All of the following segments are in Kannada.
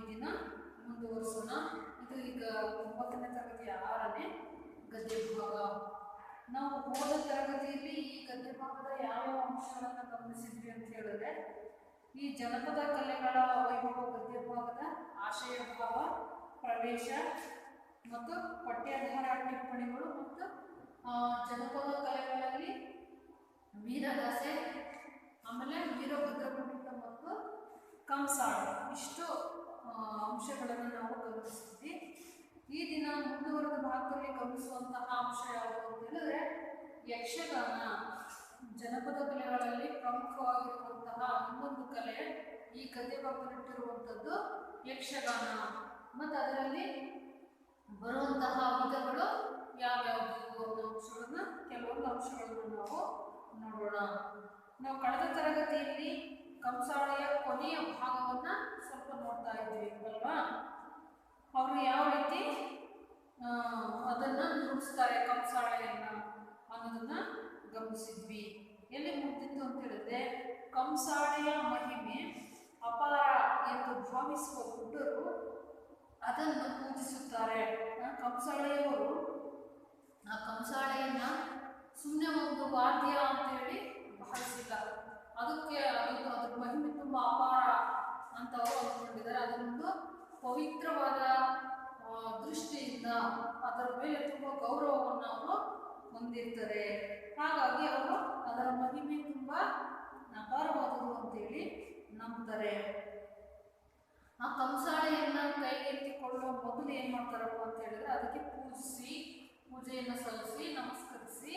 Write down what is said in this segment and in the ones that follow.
ದಿನ ಮುಂದುವರಿಸೋಣ. ಇದು ಈಗ 9ನೇ ತರಗತಿ 6ನೇ ಗದ್ಯ ಭಾಗ. ನಾವು ಹೋದ ತರಗತಿಯಲ್ಲಿ ಈ ಗದ್ಯ ಭಾಗದ ಯಾವ್ಯಾವ ಅಂಶಗಳನ್ನು ಗಮನಿಸಿದ್ವಿ ಅಂತ ಹೇಳಿದ್ರೆ, ಈ ಜನಪದ ಕಲೆಗಳ ವೈಭವ ಗದ್ಯ ಭಾಗದ ಆಶಯ ಭಾವ, ಪ್ರವೇಶ ಮತ್ತು ಪಠ್ಯಾಧಾರ ಟಿಪ್ಪಣಿಗಳು ಮತ್ತು ಜನಪದ ಕಲೆಗಳಲ್ಲಿ ವೀರಗಾಸೆ, ಆಮೇಲೆ ವೀರಭದ್ರಗುಂಡಿತ ಮತ್ತು ಕಂಸಾಳೆ, ಇಷ್ಟು ಅಂಶಗಳನ್ನು ನಾವು ಗಮನಿಸಿದ್ವಿ. ಈ ದಿನ ಮುಂದುವರೆದ ಭಾಗದಲ್ಲಿ ಗಮನಿಸುವಂತಹ ಅಂಶ ಯಾವುದು ಅಂತ ಹೇಳಿದ್ರೆ, ಯಕ್ಷಗಾನ. ಜನಪದ ಕಲೆಗಳಲ್ಲಿ ಪ್ರಮುಖವಾಗಿರುವಂತಹ ಇನ್ನೊಂದು ಕಲೆ ಈ ಗದ್ಯ ಭಾಗದಲ್ಲಿಟ್ಟಿರುವಂಥದ್ದು ಯಕ್ಷಗಾನ. ಮತ್ತು ಅದರಲ್ಲಿ ಬರುವಂತಹ ವಿಧಗಳು ಯಾವ್ಯಾವುದು ಅನ್ನೋ ಅಂಶಗಳನ್ನ, ಕೆಲವೊಂದು ಅಂಶಗಳನ್ನು ನಾವು ನೋಡೋಣ. ನಾವು ಕಳೆದ ತರಗತಿಯಲ್ಲಿ ಕಂಸಾಳೆಯ ಕೊನೆಯ ಭಾಗವನ್ನು ಸ್ವಲ್ಪ ನೋಡ್ತಾ ಇದ್ವಿ ಅಲ್ವಾ. ಅವರು ಯಾವ ರೀತಿ ಅದನ್ನು ನುಡಿಸ್ತಾರೆ ಕಂಸಾಳೆಯನ್ನ ಅನ್ನೋದನ್ನ ಗಮನಿಸಿದ್ವಿ. ಎಲ್ಲಿ ಮುಗ್ದಿತ್ತು ಅಂತ ಹೇಳಿದ್ರೆ, ಕಂಸಾಳೆಯ ಮಹಿಮೆ ಅಪಾರ ಎಂದು ಭಾವಿಸುವ ಬುದ್ಧರು ಅದನ್ನು ಪೂಜಿಸುತ್ತಾರೆ. ಕಂಸಾಳೆಯವರು ಆ ಕಂಸಾಳೆಯನ್ನ ಸುಮ್ಮನೆ ಒಂದು ವಾದ್ಯ ಅಂತೇಳಿ ಭಾವಿಸಿಲ್ಲ, ಅದಕ್ಕೆ ಅದ್ರ ಮಹಿಮೆ ತುಂಬ ಅಪಾರ ಅಂತ ಅವರು ಅಂದ್ಕೊಂಡಿದ್ದಾರೆ. ಅದನ್ನೊಂದು ಪವಿತ್ರವಾದ ದೃಷ್ಟಿಯಿಂದ ಅದರ ಮೇಲೆ ತುಂಬ ಗೌರವವನ್ನು ಅವರು ಹೊಂದಿರ್ತಾರೆ. ಹಾಗಾಗಿ ಅವರು ಅದರ ಮಹಿಮೆ ತುಂಬ ಅಪಾರವಾದದ್ದು ಅಂತೇಳಿ ನಂಬ್ತಾರೆ. ಆ ಕಂಸಾಳೆಯನ್ನ ಕೈಗೆತ್ತಿಕೊಳ್ಳುವ ಮೊದಲು ಏನು ಮಾಡ್ತಾರಪ್ಪ ಅಂತ ಹೇಳಿದ್ರೆ, ಅದಕ್ಕೆ ಪೂಜೆಯನ್ನು ಸಲ್ಲಿಸಿ ನಮಸ್ಕರಿಸಿ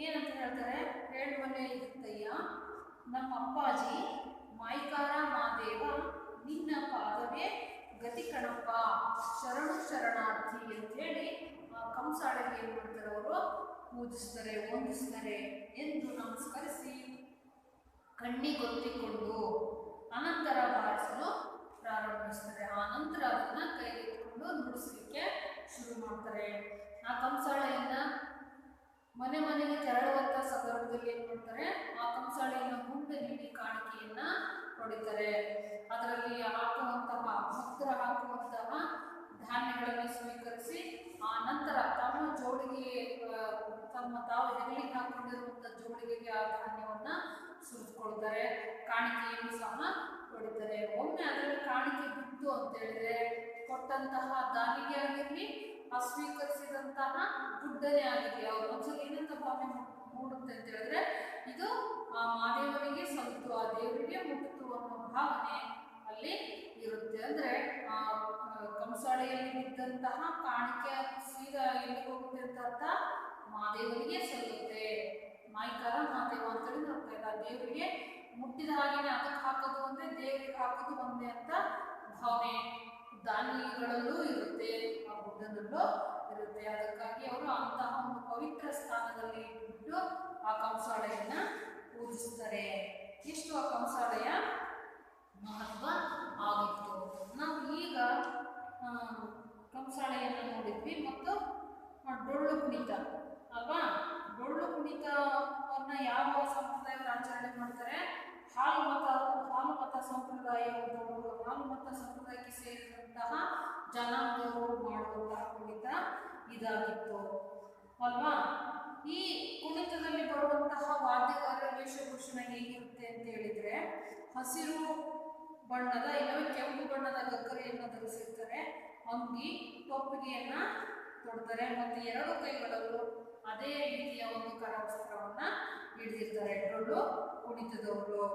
ಏನಂತ ಹೇಳ್ತಾರೆ, ಹೇಳುವಲ್ಲೇ ಇರುತ್ತಯ್ಯ ನಮ್ಮ ಅಪ್ಪಾಜಿ ಮಾಯ್ಕಾರ ಮಾದೇವ ನಿನ್ನ ಪಾದವೇ ಗತಿ ಕಣಪ್ಪ, ಶರಣು ಶರಣಾರ್ಥಿ ಅಂತೇಳಿ ಆ ಕಂಸಾಳೆಗೆ ಏನು ಮಾಡ್ತಾರೆ, ಅವರು ಪೂಜಿಸ್ತಾರೆ, ವಂದಿಸ್ತಾರೆ ಎಂದು ನಮಸ್ಕರಿಸಿ ಕಣ್ಣಿಗೊತ್ತಿಕೊಂಡು ಅನಂತರ ಬಾರಿಸಲು ಪ್ರಾರಂಭಿಸ್ತಾರೆ. ಆ ನಂತರ ಅದನ್ನ ಕೈಗೆತ್ತಿಕೊಂಡು ನುಡಿಸಲಿಕ್ಕೆ ಶುರು ಮಾಡ್ತಾರೆ. ಆ ಕಂಸಾಳೆಯನ್ನ ಮನೆ ಮನೆಗೆ ತೆರಳುವಂಥ ಸಂದರ್ಭದಲ್ಲಿ ಏನು ಮಾಡ್ತಾರೆ, ಆ ಕಂಸಾಳೆಯನ್ನು ಮುಂದೆ ನೀಡಿ ಕಾಣಿಕೆಯನ್ನ ಹೊಡಿತಾರೆ. ಅದರಲ್ಲಿ ಹಾಕುವಂತಹ ಭಕ್ತರ ಹಾಕುವಂತಹ ಧಾನ್ಯಗಳನ್ನು ಸ್ವೀಕರಿಸಿ ಆ ನಂತರ ತಮ್ಮ ಜೋಡಿಗೆ ತಾವು ಹೆಗಲಿಗೆ ಹಾಕೊಂಡಿರುವಂಥ ಜೋಡಿಗೆಗೆ ಆ ಧಾನ್ಯವನ್ನ ಸುರಿದುಕೊಳ್ತಾರೆ. ಕಾಣಿಕೆಯನ್ನು ಸಹ ಹೊಡಿತಾರೆ. ಒಮ್ಮೆ ಅದರಲ್ಲಿ ಕಾಣಿಕೆ ಬಿತ್ತು ಅಂತ ಹೇಳಿದ್ರೆ, ಕೊಟ್ಟಂತಹ ದಾನಿಗೆ ಆಗಿರಲಿ, ಆ ಸ್ವೀಕರಿಸಿದಂತಹ ದುಡ್ಡನೇ ಆಗಿರಲಿ, ಅವ್ರು ಒಂದ್ಸಲ ಏನಂತ ಭಾವನೆ ಮೂಡುತ್ತೆ ಅಂತ ಹೇಳಿದ್ರೆ, ಇದು ಆ ಮಾದೇವನಿಗೆ ಸಲ್ತು, ಆ ದೇವರಿಗೆ ಮುಟ್ಟಿತು ಅನ್ನೋ ಭಾವನೆ ಅಲ್ಲಿ ಇರುತ್ತೆ. ಅಂದ್ರೆ ಆ ಕಂಸಾಳೆಯಲ್ಲಿ ಬಿದ್ದಂತಹ ಕಾಣಿಕೆ ಸೀದಾ ಎಲ್ಲಿ ಹೋಗುತ್ತೆ ಅಂತ ಅರ್ಥ, ಮಾದೇವನಿಗೆ ಸಲ್ಲುತ್ತೆ. ಮಾಯ್ಕಾರ ಮಾದೇವ ಅಂತೇಳಿ ನೋಡ್ತಾ ಇಲ್ಲ, ದೇವರಿಗೆ ಮುಟ್ಟಿದ ಹಾಗೆನೆ ಅದಕ್ಕೆ ಹಾಕೋದು ಒಂದೇ, ದೇವರಿಗೆ ಹಾಕೋದು ಒಂದೇ ಅಂತ ಭಾವನೆ ದಾನಿಗಳಲ್ಲೂ ಇರುತ್ತೆ, ಆ ಬುದ್ಧನಲ್ಲೂ ಇರುತ್ತೆ. ಅದಕ್ಕಾಗಿ ಅವರು ಅಂತಹ ಒಂದು ಪವಿತ್ರ ಸ್ಥಾನದಲ್ಲಿ ಇಟ್ಬಿಟ್ಟು ಆ ಕಂಸಾಳೆಯನ್ನ ಪೂಜಿಸ್ತಾರೆ. ಇಷ್ಟು ಆ ಕಂಸಾಳೆಯ ಮಹತ್ವ ಆಗಿತ್ತು. ನಾವು ಈಗ ಕಂಸಾಳೆಯನ್ನು ನೋಡಿದ್ವಿ. ಮತ್ತು ಡೊಳ್ಳು ಕುಣಿತ ಅಲ್ವಾ. ಡೊಳ್ಳು ಕುಣಿತವನ್ನ ಯಾವ ಸಂಪ್ರದಾಯವನ್ನು ಆಚರಣೆ ಮಾಡ್ತಾರೆ, ಹಾಲು ಮತ ಸಂಪ್ರದಾಯದವರು, ಹಾಲು ಮತ ಸಂಪ್ರದಾಯಕ್ಕೆ ಸೇರಿದಂತಹ ಜನಾಂಗದವರು ಮಾಡುವಂತಹ ಕುಣಿತ ಇದಾಗಿತ್ತು ಅಲ್ವಾ. ಈ ಕುಣಿತದಲ್ಲಿ ಬರುವಂತಹ ವಾದ್ಯಗಾರ ವೇಷಭೂಷಣ ಹೇಗಿರುತ್ತೆ ಅಂತ ಹೇಳಿದ್ರೆ, ಹಸಿರು ಬಣ್ಣದ ಇಲ್ಲವೇ ಕೆಂಪು ಬಣ್ಣದ ಗಗ್ಗರೆಯನ್ನು ಧರಿಸಿರ್ತಾರೆ, ಅಂಗಿ ಟೊಪ್ಪಿಗೆಯನ್ನ ತೊಡ್ತಾರೆ ಮತ್ತು ಎರಡು ಕೈಗಳಲ್ಲೂ ಅದೇ ರೀತಿಯ ಒಂದು ಕರವಸ್ತ್ರವನ್ನ ಹಿಡಿದಿರ್ತಾರೆ ಡೊಳ್ಳು ಕುಣಿತದವರು.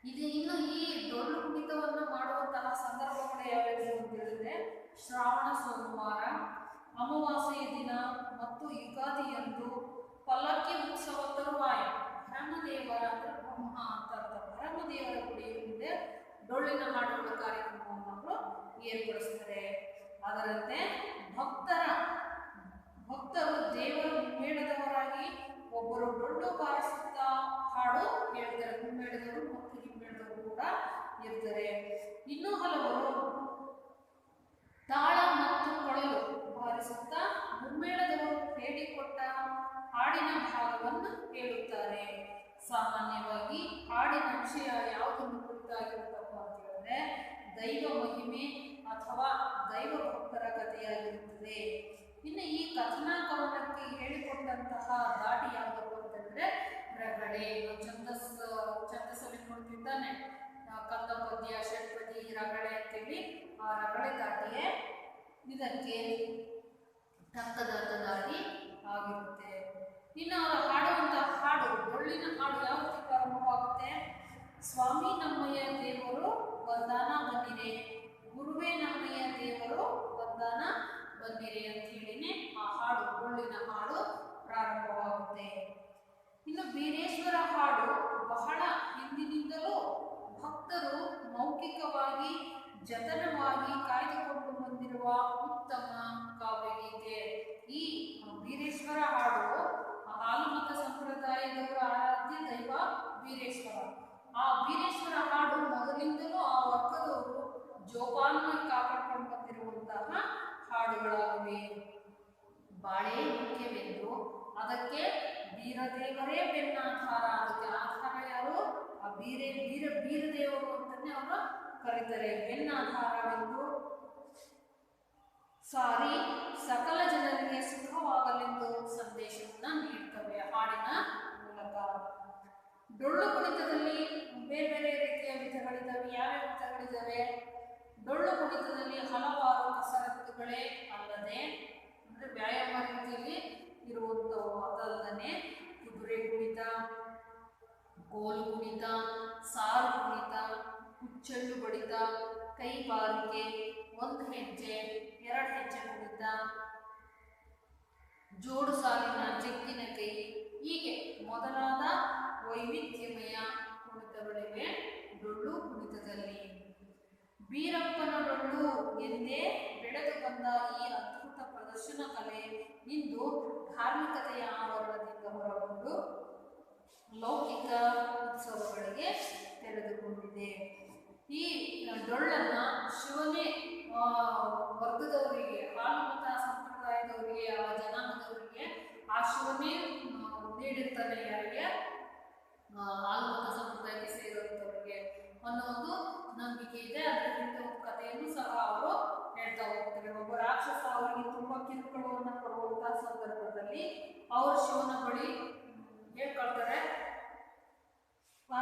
ಇನ್ನು ಈ ಡೊಳ್ಳು ಕುಣಿತವನ್ನು ಮಾಡುವಂತಹ ಸಂದರ್ಭಗಳು ಯಾವ್ಯಾವು ಅಂತ ಹೇಳಿದ್ರೆ, ಶ್ರಾವಣ ಸೋಮವಾರ, ಅಮಾವಾಸ್ಯೆಯ ದಿನ ಮತ್ತು ಯುಗಾದಿಯಂದು, ಪಲ್ಲಕ್ಕಿ ಉತ್ಸವ ತರುವಾಯ, ಬ್ರಹ್ಮದೇವರ ಅಂದ್ರೆ ಬ್ರಹ್ಮ ಅಂತ ಅರ್ಥ, ಬ್ರಹ್ಮದೇವರ ಗುಡಿಯ ಮುಂದೆ ಡೊಳ್ಳಿನ ಹಾಡುಗಳ ಕಾರ್ಯಕ್ರಮವನ್ನು ಅವರು ಏರ್ಪಡಿಸ್ತಾರೆ. ಅದರಂತೆ ಭಕ್ತರು ದೇವರ ಹಿಮ್ಮೇಳದವರಾಗಿ ಒಬ್ಬರು ಡೊಳ್ಳು ಬಾರಿಸುತ್ತಾ ಹಾಡು ಹೇಳ್ತಾರೆ. ಹಿಮ್ಮೇಳದವರು ಮತ್ತು ಹಿಮ್ಮೇಳದವರು ಕೂಡ ಇರ್ತಾರೆ. ಇನ್ನೂ ಹಲವರು ತಾಳ ಮತ್ತು ಕೊಳಲು ಬಾರಿಸುತ್ತಾ ಹಿಮ್ಮೇಳದವರು ಹೇಳಿಕೊಟ್ಟ ಹಾಡಿನ ಭಾಗವನ್ನು ಹೇಳುತ್ತಾರೆ. ಸಾಮಾನ್ಯವಾಗಿ ಹಾಡಿನ ವಿಷಯ ಯಾವುದನ್ನು ಕುರಿತಾಗಿರುತ್ತಪ್ಪ ಅಂತ ಹೇಳಿದ್ರೆ, ದೈವ ಮಹಿಮೆ ಅಥವಾ ದೈವ ಭಕ್ತರ ಕಥೆಯಾಗಿರುತ್ತದೆ. ಇನ್ನು ಈ ಕಥನಾ ಕವನಕ್ಕೆ ಹೇಳಿಕೊಂಡಂತಹ ದಾಟಿ ಯಾವುದಪ್ಪ ಅಂತಂದ್ರೆ ರಗಳೆ. ಛಂದಸ್ಸಲ್ಲಿ ನೋಡ್ತಿದ್ದಾನೆ ಕಂದ ಪದ್ಯ, ಷಟ್ಪದಿ, ರಗಳೆ ಅಂತೇಳಿ ಆ ರಗಳೆ ದಾಟಿಯೇ ಇದಕ್ಕೆ ಟಂಕದಾಟ ದಾಟಿ ಆಗಿರುತ್ತೆ. ಇನ್ನು ಅವರು ಹಾಡುವಂತಹ ಹಾಡು, ಡೊಳ್ಳಿನ ಹಾಡು ಯಾವ ರೀತಿ ಪ್ರಾರಂಭವಾಗುತ್ತೆ? ಸ್ವಾಮಿ ನಮ್ಮಯ್ಯ ದೇವರು ಬಂದಾನ ಬನ್ನಿರೆ, ಗುರುವೇ ನಮ್ಮಯ್ಯ ದೇವರು ಬಂದಾನ ಬನ್ನಿರೆ ಅಂತ ಹೇಳಿನೇ ಆ ಹಾಡು, ಡೊಳ್ಳಿನ ಹಾಡು ಪ್ರಾರಂಭವಾಗುತ್ತೆ. ಇನ್ನು ಬೀರೇಶ್ವರ ಹಾಡು ಬಹಳ ಹಿಂದಿನಿಂದಲೂ ಭಕ್ತರು ಮೌಖಿಕವಾಗಿ ಜತನವಾಗಿ ಕಾಯ್ದುಕೊಂಡು ಬಂದಿರುವ ಉತ್ತಮ ಕಾವ್ಯಗೀತೆ. ಈ ಬೀರೇಶ್ವರ ಹಾಡು ಹಾಲುಮತ ಸಂಪ್ರದಾಯದವರ ಆರಾಧ್ಯ ದೈವ ಬೀರೇಶ್ವರ. ಆ ಬೀರೇಶ್ವರ ಹಾಡು ಮೊದಲಿಂದಲೂ ಆ ವರ್ಗದವರು ಜೋಪಾನವಾಗಿ ಕಾಪಾಡ್ಕೊಂಡು ಬಂದಿರುವಂತಹ ಹಾಡುಗಳಾಗಿವೆ. ಬಾಳೆ ಮುಖ್ಯವೆಂದು ಅದಕ್ಕೆ ಬೀರದೇವರೇ ಬೆನ್ನಾಧಾರ. ಅದಕ್ಕೆ ಆಧಾರ ಯಾರು? ಆ ಬೀರದೇವರು ಅಂತಾನೆ ಅವರು ಕರೀತಾರೆ. ಬೆನ್ನಾಧಾರವೆಂದು ಸಾರಿ ಸಕಲ ಜನರಿಗೆ ಸುಖವಾಗಲೆಂದು ಸಂದೇಶವನ್ನ ನೀಡ್ತವೆ ಹಾಡಿನ ಮೂಲಕ. ಡೊಳ್ಳು ಕುಣಿತದಲ್ಲಿ ಬೇರೆ ಬೇರೆ ರೀತಿಯ ವಿಧಗಳಿದ್ದಾವೆ. ಯಾವ್ಯಾವ ವಿಧಗಳಿದ್ದಾವೆ? ಡೊಳ್ಳು ಕುಣಿತದಲ್ಲಿ ಹಲವಾರು ಕಸರತ್ತುಗಳೇ ಅಲ್ಲದೆ, ಅಂದ್ರೆ ವ್ಯಾಯಾಮ ರೀತಿಯಲ್ಲಿ ಇರುವಂಥವು ಅದಲ್ಲದೆ ಕುದುರೆ ಕುಣಿತ, ಗೋಲು ಕುಣಿತ, ಸಾರು ಕುಣಿತ, ಹುಚ್ಚೆಳ್ಳು ಬಡಿತ, ಕೈ ಬಾರಿಕೆ, ಒಂದು ಹೆಜ್ಜೆ, ಎರಡು ಹೆಜ್ಜೆ ಕುಣಿತ, ಜೋಡು ಸಾಲಿನ ಜಗ್ಗಿನ ಕೈ, ಹೀಗೆ ಮೊದಲಾದ ವೈವಿಧ್ಯಮಯ ಕುಣಿತಗಳಿವೆ ಡೊಳ್ಳು ಕುಣಿತದಲ್ಲಿ. ಬೀರಪ್ಪನ ಡೊಳ್ಳು ಎಂದೇ ಬೆಳೆದು ಬಂದ ಈ ಅದ್ಭುತ ಪ್ರದರ್ಶನ ಕಲೆ ಇಂದು ಧಾರ್ಮಿಕತೆಯ ಆವರಣದಿಂದ ಹೊರಗೊಂಡು ಲೌಕಿಕ ಉತ್ಸವಗಳಿಗೆ ತೆರೆದುಕೊಂಡಿದೆ. ಈ ಡೊಳ್ಳನ್ನ ಶಿವನೇ ವರ್ಗದವರಿಗೆ, ಹಾಲುಮತ ಸಂಪ್ರದಾಯದವರಿಗೆ, ಆ ಜನಾಂಗದವರಿಗೆ ಆ ಶಿವನೇ ನೀಡಿರ್ತಾನೆ. ಯಾರಿಗೆ? ಹಾಲುಮತ ಸಂಪ್ರದಾಯಕ್ಕೆ ಸೇರುವಂಥವರಿಗೆ ಅನ್ನೋ ಒಂದು ನಂಬಿಕೆ ಇದೆ. ಅದರಿಂದ ಒಂದು ಕಥೆಯನ್ನು ಸಹ ಅವರು ಹೇಳ್ತಾ ಹೋಗ್ತಾರೆ. ಒಬ್ಬ ರಾಕ್ಷಸ ಅವರಿಗೆ ತುಂಬಾ ಕಿರುಕುಳವನ್ನು ಕೊಡುವಂತಹ ಸಂದರ್ಭದಲ್ಲಿ ಅವರು ಶಿವನ ಬಳಿ ಹೇಳ್ಕೊಳ್ತಾರೆ.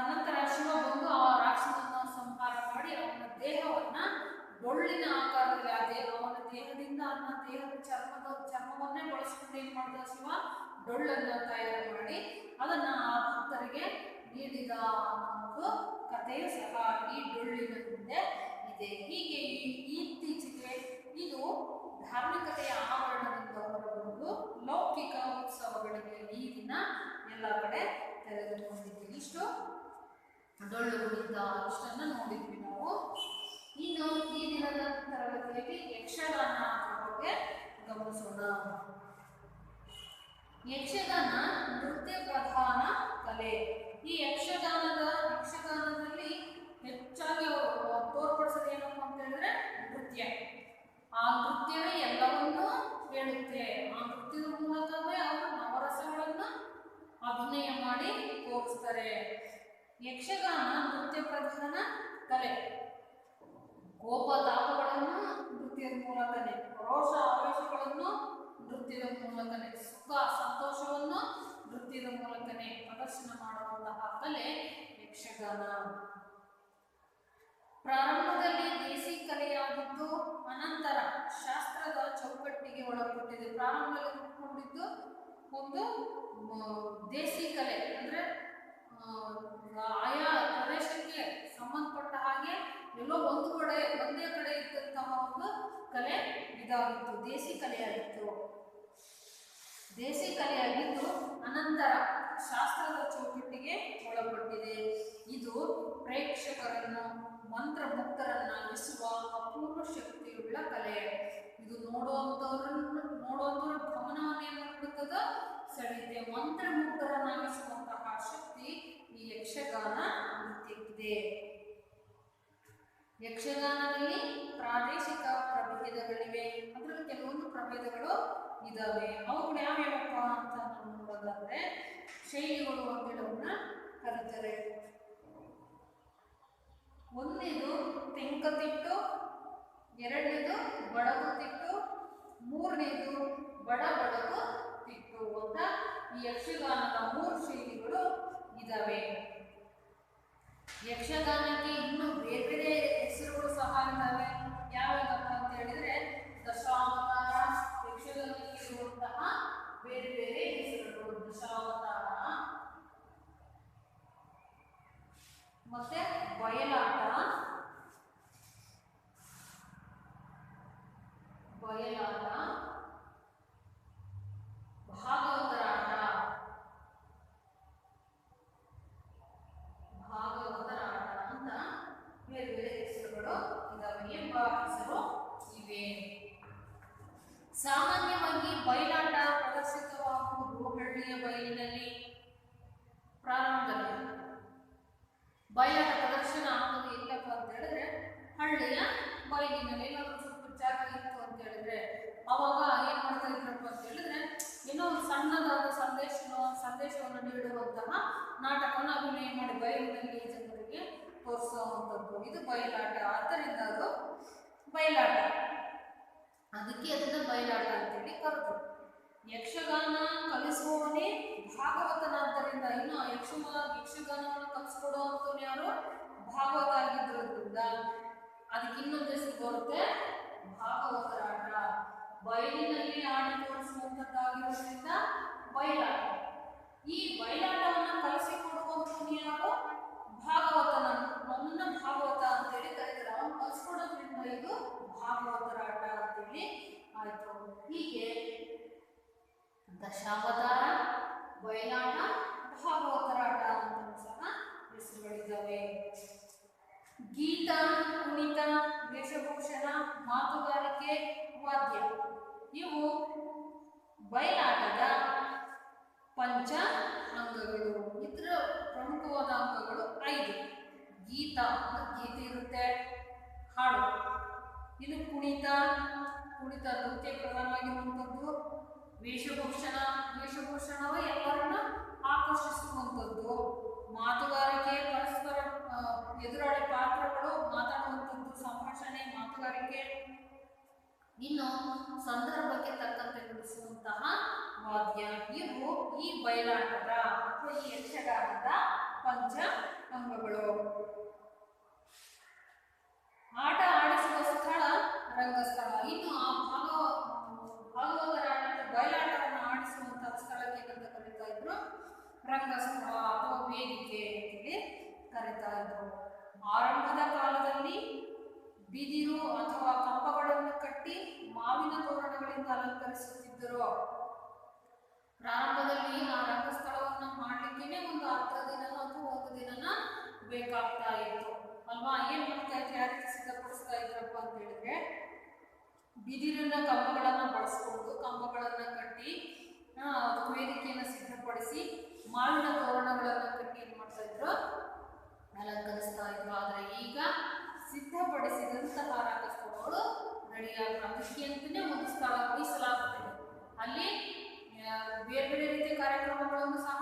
ನಂತರ ಶಿವ ಬಂದು ಆ ರಾಕ್ಷಸನ ಸಂಹಾರ ಮಾಡಿ ಅವನ ದೇಹವನ್ನ ಡೊಳ್ಳಿನ ಆಕಾರದಲ್ಲಿ, ಅವನ ದೇಹದಿಂದ ದೇಹದ ಚರ್ಮವನ್ನೇ ಬಳಸ್ಕೊಂಡು ಏನ್ ಮಾಡ್ದ ಶಿವ? ಡೊಳ್ಳನ್ನ ತಯಾರು ಮಾಡಿ ಅದನ್ನ ಆ ಭಕ್ತರಿಗೆ ನೀಡಿದ ಅನ್ನೋ ಕಥೆಯು ಸಹ ಈ ಡೊಳ್ಳಿನ ಮುಂದೆ ಇದೆ. ಹೀಗೆ ಇತ್ತೀಚೆಗೆ ಇದು ಧಾರ್ಮಿಕತೆಯ ಆವರಣದಿಂದ ಹೊರಬಂದು ಲೌಕಿಕ ಉತ್ಸವಗಳಿಗೆ ಈ ದಿನ ಎಲ್ಲ ಕಡೆ ತೆರೆದುಕೊಂಡಿದ್ದೀವಿ. ಇಷ್ಟು ಡೊಳ್ಳು ಕುಣಿತ ಇಷ್ಟನ್ನ ನೋಡಿದ್ವಿ ನಾವು. ಇನ್ನು ಈ ದಿನದ ತರಗತಿಯಲ್ಲಿ ಯಕ್ಷಗಾನ ಬಗ್ಗೆ ಗಮನಿಸೋಣ. ಯಕ್ಷಗಾನ ನೃತ್ಯ ಪ್ರಧಾನ ಕಲೆ. ಈ ಯಕ್ಷಗಾನದಲ್ಲಿ ಹೆಚ್ಚಾಗಿ ತೋರ್ಪಡಿಸೋದು ಏನಪ್ಪ ಅಂತ ಹೇಳಿದ್ರೆ ನೃತ್ಯ. ಆ ನೃತ್ಯವೇ ಎಲ್ಲವನ್ನೂ ಹೇಳುತ್ತೆ. ಆ ನೃತ್ಯದ ಮೂಲಕವೇ ಅವರು ನವರಸಗಳನ್ನ ಅಭಿನಯ ಮಾಡಿ ತೋರಿಸ್ತಾರೆ. ಯಕ್ಷಗಾನ ನೃತ್ಯ ಪ್ರಧಾನ ಕಲೆ. ಕೋಪತಾಪಗಳನ್ನು ನೃತ್ಯದ ಮೂಲಕನೇ, ರೋಷ ಆವೇಶಗಳನ್ನು ನೃತ್ಯದ ಮೂಲಕನೇ, ಸುಖ ಸಂತೋಷವನ್ನು ನೃತ್ಯದ ಮೂಲಕನೇ ಪ್ರದರ್ಶನ ಮಾಡುವಂತಹ ಕಲೆ ಯಕ್ಷಗಾನ. ಪ್ರಾರಂಭದಲ್ಲಿ ದೇಸಿ ಕಲೆಯಾಗಿದ್ದು ಅನಂತರ ಶಾಸ್ತ್ರದ ಚೌಕಟ್ಟಿಗೆ ಒಳಪಟ್ಟಿದೆ. ಪ್ರಾರಂಭದಲ್ಲಿ ಹುಟ್ಟುಕೊಂಡಿದ್ದು ಒಂದು ದೇಸಿ ಕಲೆ, ಅಂದ್ರೆ ಆಯಾ ಪ್ರದೇಶಕ್ಕೆ ಸಂಬಂಧಪಟ್ಟ ಹಾಗೆ ಎಲ್ಲೋ ಒಂದೇ ಕಡೆ ಇದ್ದಂತಹ ಒಂದು ಕಲೆ ಇದಾಗಿತ್ತು, ದೇಸಿ ಕಲೆಯಾಗಿತ್ತು. ದೇಸಿ ಕಲೆಯಾಗಿದ್ದು ಅನಂತರ ಶಾಸ್ತ್ರದ ಚೌಕಟ್ಟಿಗೆ ಒಳಪಟ್ಟಿದೆ. ಇದು ಪ್ರೇಕ್ಷಕರನ್ನು ಮಂತ್ರಮುಗ್ಧರನ್ನಾಗಿಸುವ ಅಪೂರ್ವ ಶಕ್ತಿಯುಳ್ಳ ಕಲೆ. ಇದು ನೋಡುವಂಥವ್ರ ಗಮನವನ್ನು ಏನು ಮಾಡುತ್ತದ? ಸೆಳೆಯುತ್ತೆ. ಮಂತ್ರಮುಗ್ಧರನ್ನಾಗಿಸುವಂತಹ ಶಕ್ತಿ ಈ ಯಕ್ಷಗಾನ ನೃತ್ಯಕ್ಕಿದೆ. ಯಕ್ಷಗಾನದಲ್ಲಿ ಪ್ರಾದೇಶಿಕ ಪ್ರಭೇದಗಳಿವೆ. ಅದರಲ್ಲಿ ಕೆಲವೊಂದು ಪ್ರಭೇದಗಳು ಇದಾವೆ. ಅವುಗಳು ಯಾವ್ಯಾವಪ್ಪ ಅಂತ ನಾವು ನೋಡೋದಾದ್ರೆ ಶೈಲಿಗಳು ಅಂತೇಳವನ್ನ ಕರೀತಾರೆ. ಒಂದೇದು ತೆಂಕತಿಟ್ಟು, ಎರಡನೇದು ಬಡಗು ತಿಟ್ಟು, ಮೂರನೇದು ಬಡ ಬಡಗು ತಿಟ್ಟು ಅಂತ ಈ ಯಕ್ಷಗಾನದ 3 ಶೈಲಿಗಳು ಇದಾವೆ. ಯಕ್ಷಗಾನಕ್ಕೆ ಇನ್ನು ಬೇರೆ ಬೇರೆ ಹೆಸರುಗಳು ಸಹ ಇದ್ದಾವೆ. ಯಾವ್ಯಾವಪ್ಪ ಅಂತ ಹೇಳಿದ್ರೆ ದಶಾವತಾರ, ಯಕ್ಷಗಾನಕ್ಕೆ ಇರುವಂತಹ ಬೇರೆ ಬೇರೆ ಹೆಸರುಗಳು ದಶಾವತಾರ, ಮತ್ತೆ ಬಯಲಾಟ, ಭಾಗವತರಾಟ ಅಂತ ಬೇರೆ ಬೇರೆ ಹೆಸರುಗಳು ಇದಾವೆ ಎಂಬ ಹೆಸರು ಇವೆ. ಸಾಮಾನ್ಯವಾಗಿ ಬಯಲಾಟ ಪ್ರದರ್ಶಿತವಾಗುವುದು ಹಳ್ಳಿಯ ಬಯಲಿನಲ್ಲಿ. ಪ್ರಾರಂಭದಲ್ಲಿ ಬಯಲಾಟ ಪ್ರದರ್ಶನ ಆಗೋದು ಎಲ್ಲಪ್ಪ ಅಂತ ಹೇಳಿದ್ರೆ ಹಳ್ಳಿಯ ಬಯಲಿನಲ್ಲಿ. ಏನಾದ್ರು ಸ್ವಲ್ಪ ಜಾಗ ಇತ್ತು ಅಂತ ಹೇಳಿದ್ರೆ ಅವಾಗ ಏನ್ ಮಾಡ್ತಾ ಇದ್ರಪ್ಪ ಅಂತ ಹೇಳಿದ್ರೆ ಏನೋ ಒಂದು ಸಣ್ಣದಾದ ಸಂದೇಶವನ್ನು ನೀಡುವಂತಹ ನಾಟಕವನ್ನು ಅಭಿನಯ ಮಾಡಿ ಬಯಲಿನಲ್ಲಿ ಜನರಿಗೆ ತೋರಿಸುವಂಥದ್ದು ಇದು ಬಯಲಾಟ. ಆದ್ದರಿಂದ ಅದು ಬಯಲಾಟ, ಅದಕ್ಕೆ ಅದನ್ನ ಬಯಲಾಟ ಅಂತೇಳಿ ಕರೆದು. ಯಕ್ಷಗಾನ ಕಲಿಸುವವನೇ ಭಾಗವತನಾದ್ದರಿಂದ ಇನ್ನು ಯಕ್ಷಗಾನವನ್ನು ಕಲಿಸ್ಕೊಡುವಂಥವ್ರು ಯಾರು? ಭಾಗವತ ಆಗಿದ್ರಿಂದ ಅದಕ್ಕೆ ಇನ್ನೊಂದು ಹೆಸರು ಬರುತ್ತೆ ಭಾಗವತರಾಟ. ಬಯಲಿನಲ್ಲಿ ಆಡಿ ತೋರಿಸುವಂಥದ್ದಾಗಿರೋದ್ರಿಂದ ಬಯಲಾಟ. ಈ ಬಯಲಾಟವನ್ನು ಕಲಿಸಿಕೊಡುವಂಥವ್ರು ಯಾರು? ಭಾಗವತನ ಭಾಗವತ ಅಂತೇಳಿ ಕರೀತಾರೆ. ಅವನು ಕಲಿಸ್ಕೊಡೋದ್ರಿಂದ ಇದು ಭಾಗವತರಾಟ ಅಂತೇಳಿ ಆಯ್ತು. ಹೀಗೆ ದಶಾವತಾರ, ಬಯಲಾಟ, ಭಾಗವತರಾಟ ಅಂತ ಸಹ ಹೆಸರುಗಳಿದ್ದಾವೆ. ಗೀತ, ಕುಣಿತ, ವೇಷಭೂಷಣ, ಮಾತುಗಾರಿಕೆ, ವಾದ್ಯ ಇವು ಬಯಲಾಟದ ಪಂಚ ಅಂಗಗಳು. ಇದರ ಪ್ರಮುಖವಾದ ಅಂಗಗಳು 5. ಗೀತ, ಗೀತೆ ಇರುತ್ತೆ, ಹಾಡು. ಇದು ಕುಣಿತ ನೃತ್ಯ ಪ್ರಧಾನವಾಗಿರುವಂಥದ್ದು. ವೇಷಭೂಷಣವೇ ಎಲ್ಲರನ್ನ ಆಕರ್ಷಿಸುವಂಥದ್ದು. ಮಾತುಗಾರಿಕೆ, ಪರಸ್ಪರ ಎದುರಾಳಿ ಪಾತ್ರಗಳು ಮಾತಾಡುವಂಥದ್ದು, ಸಂಭಾಷಣೆ, ಮಾತುಗಾರಿಕೆ. ಇನ್ನು ಸಂದರ್ಭಕ್ಕೆ ತಕ್ಕಂತೆ ನುಡಿಸುವಂತಹ ವಾದ್ಯ. ಇವು ಈ ಬಯಲಾಟದ ಅಥವಾ ಈ ಯಕ್ಷಗಾನದ ಪಂಚ ಅಂಗಗಳು. ಆಟ ಆಡಿಸುವ ಸ್ಥಳ ರಂಗಸ್ಥಳ. ಇನ್ನು ಆ ಭಾಗವತರಾಟ ಬಯಲಾಟವನ್ನು ಆಡಿಸುವಂತಹ ಸ್ಥಳಕ್ಕೆ ಅಂತ ಕರೀತಾ ಇದ್ರು ರಂಗಸ್ಥಳ ಅಥವಾ ವೇದಿಕೆ ಅಂತೇಳಿ ಕರೀತಾ ಇದ್ರು. ಆರಂಭದ ಕಾಲದಲ್ಲಿ ಬಿದಿರು ಅಥವಾ ಕಂಬಗಳನ್ನು ಕಟ್ಟಿ ಮಾವಿನ ತೋರಣಗಳಿಂದ ಅಲಂಕರಿಸುತ್ತಿದ್ದರು. ಪ್ರಾರಂಭದಲ್ಲಿ ಆ ರಂಗಸ್ಥಳವನ್ನು ಮಾಡ್ಲಿಕ್ಕೆ ಒಂದು ಅರ್ಧ ದಿನನ ಅಥವಾ 1 ದಿನನ ಬೇಕಾಗ್ತಾ ಇತ್ತು ಅಲ್ವಾ. ಏನ್ ಮಾಡ್ತಾ ಇದ್ರು, ಯಾವ ರೀತಿ ಸಿದ್ಧಪಡಿಸ್ತಾ ಇದ್ರಪ್ಪ ಅಂತ ಹೇಳಿದ್ರೆ ಬಿದಿರಿನ ಕಂಬಗಳನ್ನ ಬಳಸ್ಕೊಂಡು ಕಂಬಗಳನ್ನ ಕಟ್ಟಿ ವೇದಿಕೆಯನ್ನು ಸಿದ್ಧಪಡಿಸಿ ಮಾವಿನ ತೋರಣಗಳನ್ನ ಕಟ್ಟಿ ಏನ್ ಮಾಡ್ತಾ ಇದ್ರು, ಅಲಂಕರಿಸ್ತಾ ಇದ್ರು. ಆದ್ರೆ ಈಗ ಸಿದ್ಧಪಡಿಸಿದಂತಹ ರಂಗಸ್ಥಳಗಳು ಅದಕ್ಕೆ ಅಂತಾನೆ ಒಂದು ಸ್ಥಳ ಮೀಸಲಾಗುತ್ತದೆ. ಅಲ್ಲಿ ಬೇರೆ ಬೇರೆ ರೀತಿಯ ಕಾರ್ಯಕ್ರಮಗಳನ್ನು ಸಹ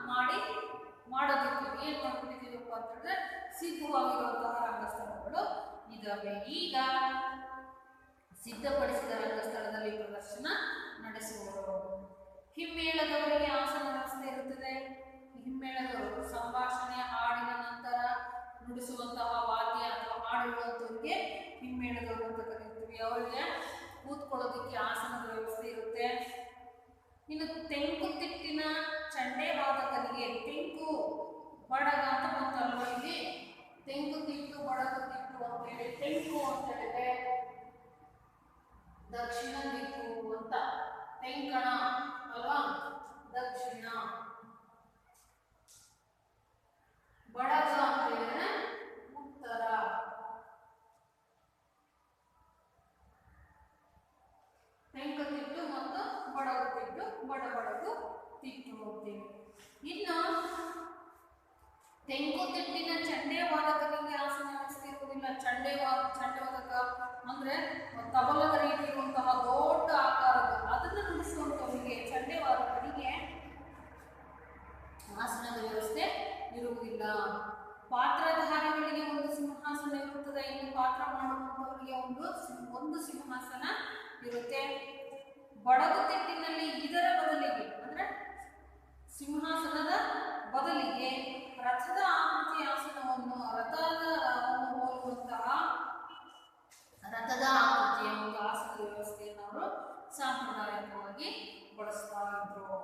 ಮಾಡೋದಕ್ಕೆ ಏನ್ ಮಾಡ್ಬಿಟ್ಟಿದ್ದೀವಪ್ಪ ಅಂತಂದ್ರೆ ಸಿದ್ಧವಾಗಿರುವಂತಹ ರಂಗಸ್ಥಳಗಳು ಇದಾವೆ. ಈಗ ಸಿದ್ಧಪಡಿಸಿದ ರಂಗಸ್ಥಳದಲ್ಲಿ ಪ್ರದರ್ಶನ ನಡೆಸುವವರು. ಹಿಮ್ಮೇಳದವರಿಗೆ ಆಸನ ವ್ಯವಸ್ಥೆ ಇರುತ್ತದೆ. ಹಿಮ್ಮೇಳದವರು ಸಂಭಾಷಣೆ, ಹಾಡಿನ ನಂತರ ನುಡಿಸುವಂತಹ ವಾದ್ಯ ಅಥವಾ ಹಾಡುವಂಥವ್ರಿಗೆ ಹಿಮ್ಮೇಳದವರು ಅಂತ ಕರೀತೀವಿ. ಅವರಿಗೆ ಕೂತ್ಕೊಳ್ಳೋದಕ್ಕೆ ಆಸನದ ವ್ಯವಸ್ಥೆ ಇರುತ್ತೆ. ಇನ್ನು ತೆಂಕುತಿಟ್ಟಿನ ಚಂಡೆ ವಾದಕರಿಗೆ ತೆಂಕು ಬಡಗ ಅಂತ ಬಂತಲ್ವ, ಇಲ್ಲಿ ತೆಂಕುತಿಟ್ಟು ಬಡಗುತಿಟ್ಟು ಅಂತ ಹೇಳಿ. ತೆಂಕು ಅಂತ ಹೇಳಿದ್ರೆ ದಕ್ಷಿಣ ದಿಕ್ಕು ಅಂತ, ತೆಂಕಣ ಅಲ್ವಾ ದಕ್ಷಿಣ, ಬಡಗ ಅಂತ ಹೇಳಿದ್ರೆ ಉತ್ತರ. ತೆಂಕುತಿಟ್ಟು ಮತ್ತು ಬಡಗುತಿಟ್ಟು, ಬಡಬಡಗು ತಿಟ್ಟು ಹೋಗ್ತೀವಿ. ಇನ್ನು ತೆಂಕುತಿಟ್ಟಿನ ಚಂಡೆ ವಾದಕರಿಗೆ ಆಸನ ವ್ಯವಸ್ಥೆ ಇರುವುದಿಲ್ಲ. ಚಂಡೆ ವಾದಕ ಅಂದ್ರೆ ತಬಲದ ರೀತಿ ಇರುವಂತಹ ದೊಡ್ಡ ಆಕಾರದ ಅದನ್ನು ನುಡಿಸುವಂತವರಿಗೆ ಚಂಡೆ ವಾದಕರಿಗೆ ಆಸನದ ವ್ಯವಸ್ಥೆ ಇರುವುದಿಲ್ಲ. ಪಾತ್ರಧಾರಿಗಳಿಗೆ ಒಂದು ಸಿಂಹಾಸನ ಇರುತ್ತದೆ. ಇನ್ನು ಪಾತ್ರ ಮಾಡುವಂತವರಿಗೆ ಒಂದು ಸಿಂಹಾಸನ ಇರುತ್ತೆ. ಬಡಗುತಿಟ್ಟಿನಲ್ಲಿ ಇದರ ಬದಲಿಗೆ ಅಂದ್ರೆ ಸಿಂಹಾಸನದ ಬದಲಿಗೆ ರಥದ ಆಕೃತಿಯ ಆಸನವನ್ನು ಹೋಲುವಂತಹ ರಥದ ಆಕೃತಿಯ ಒಂದು ಆಸನದ ವ್ಯವಸ್ಥೆಯನ್ನು ಅವರು ಸಾಂಪ್ರದಾಯಿಕವಾಗಿ ಬಳಸ್ತಾ ಇದ್ರು.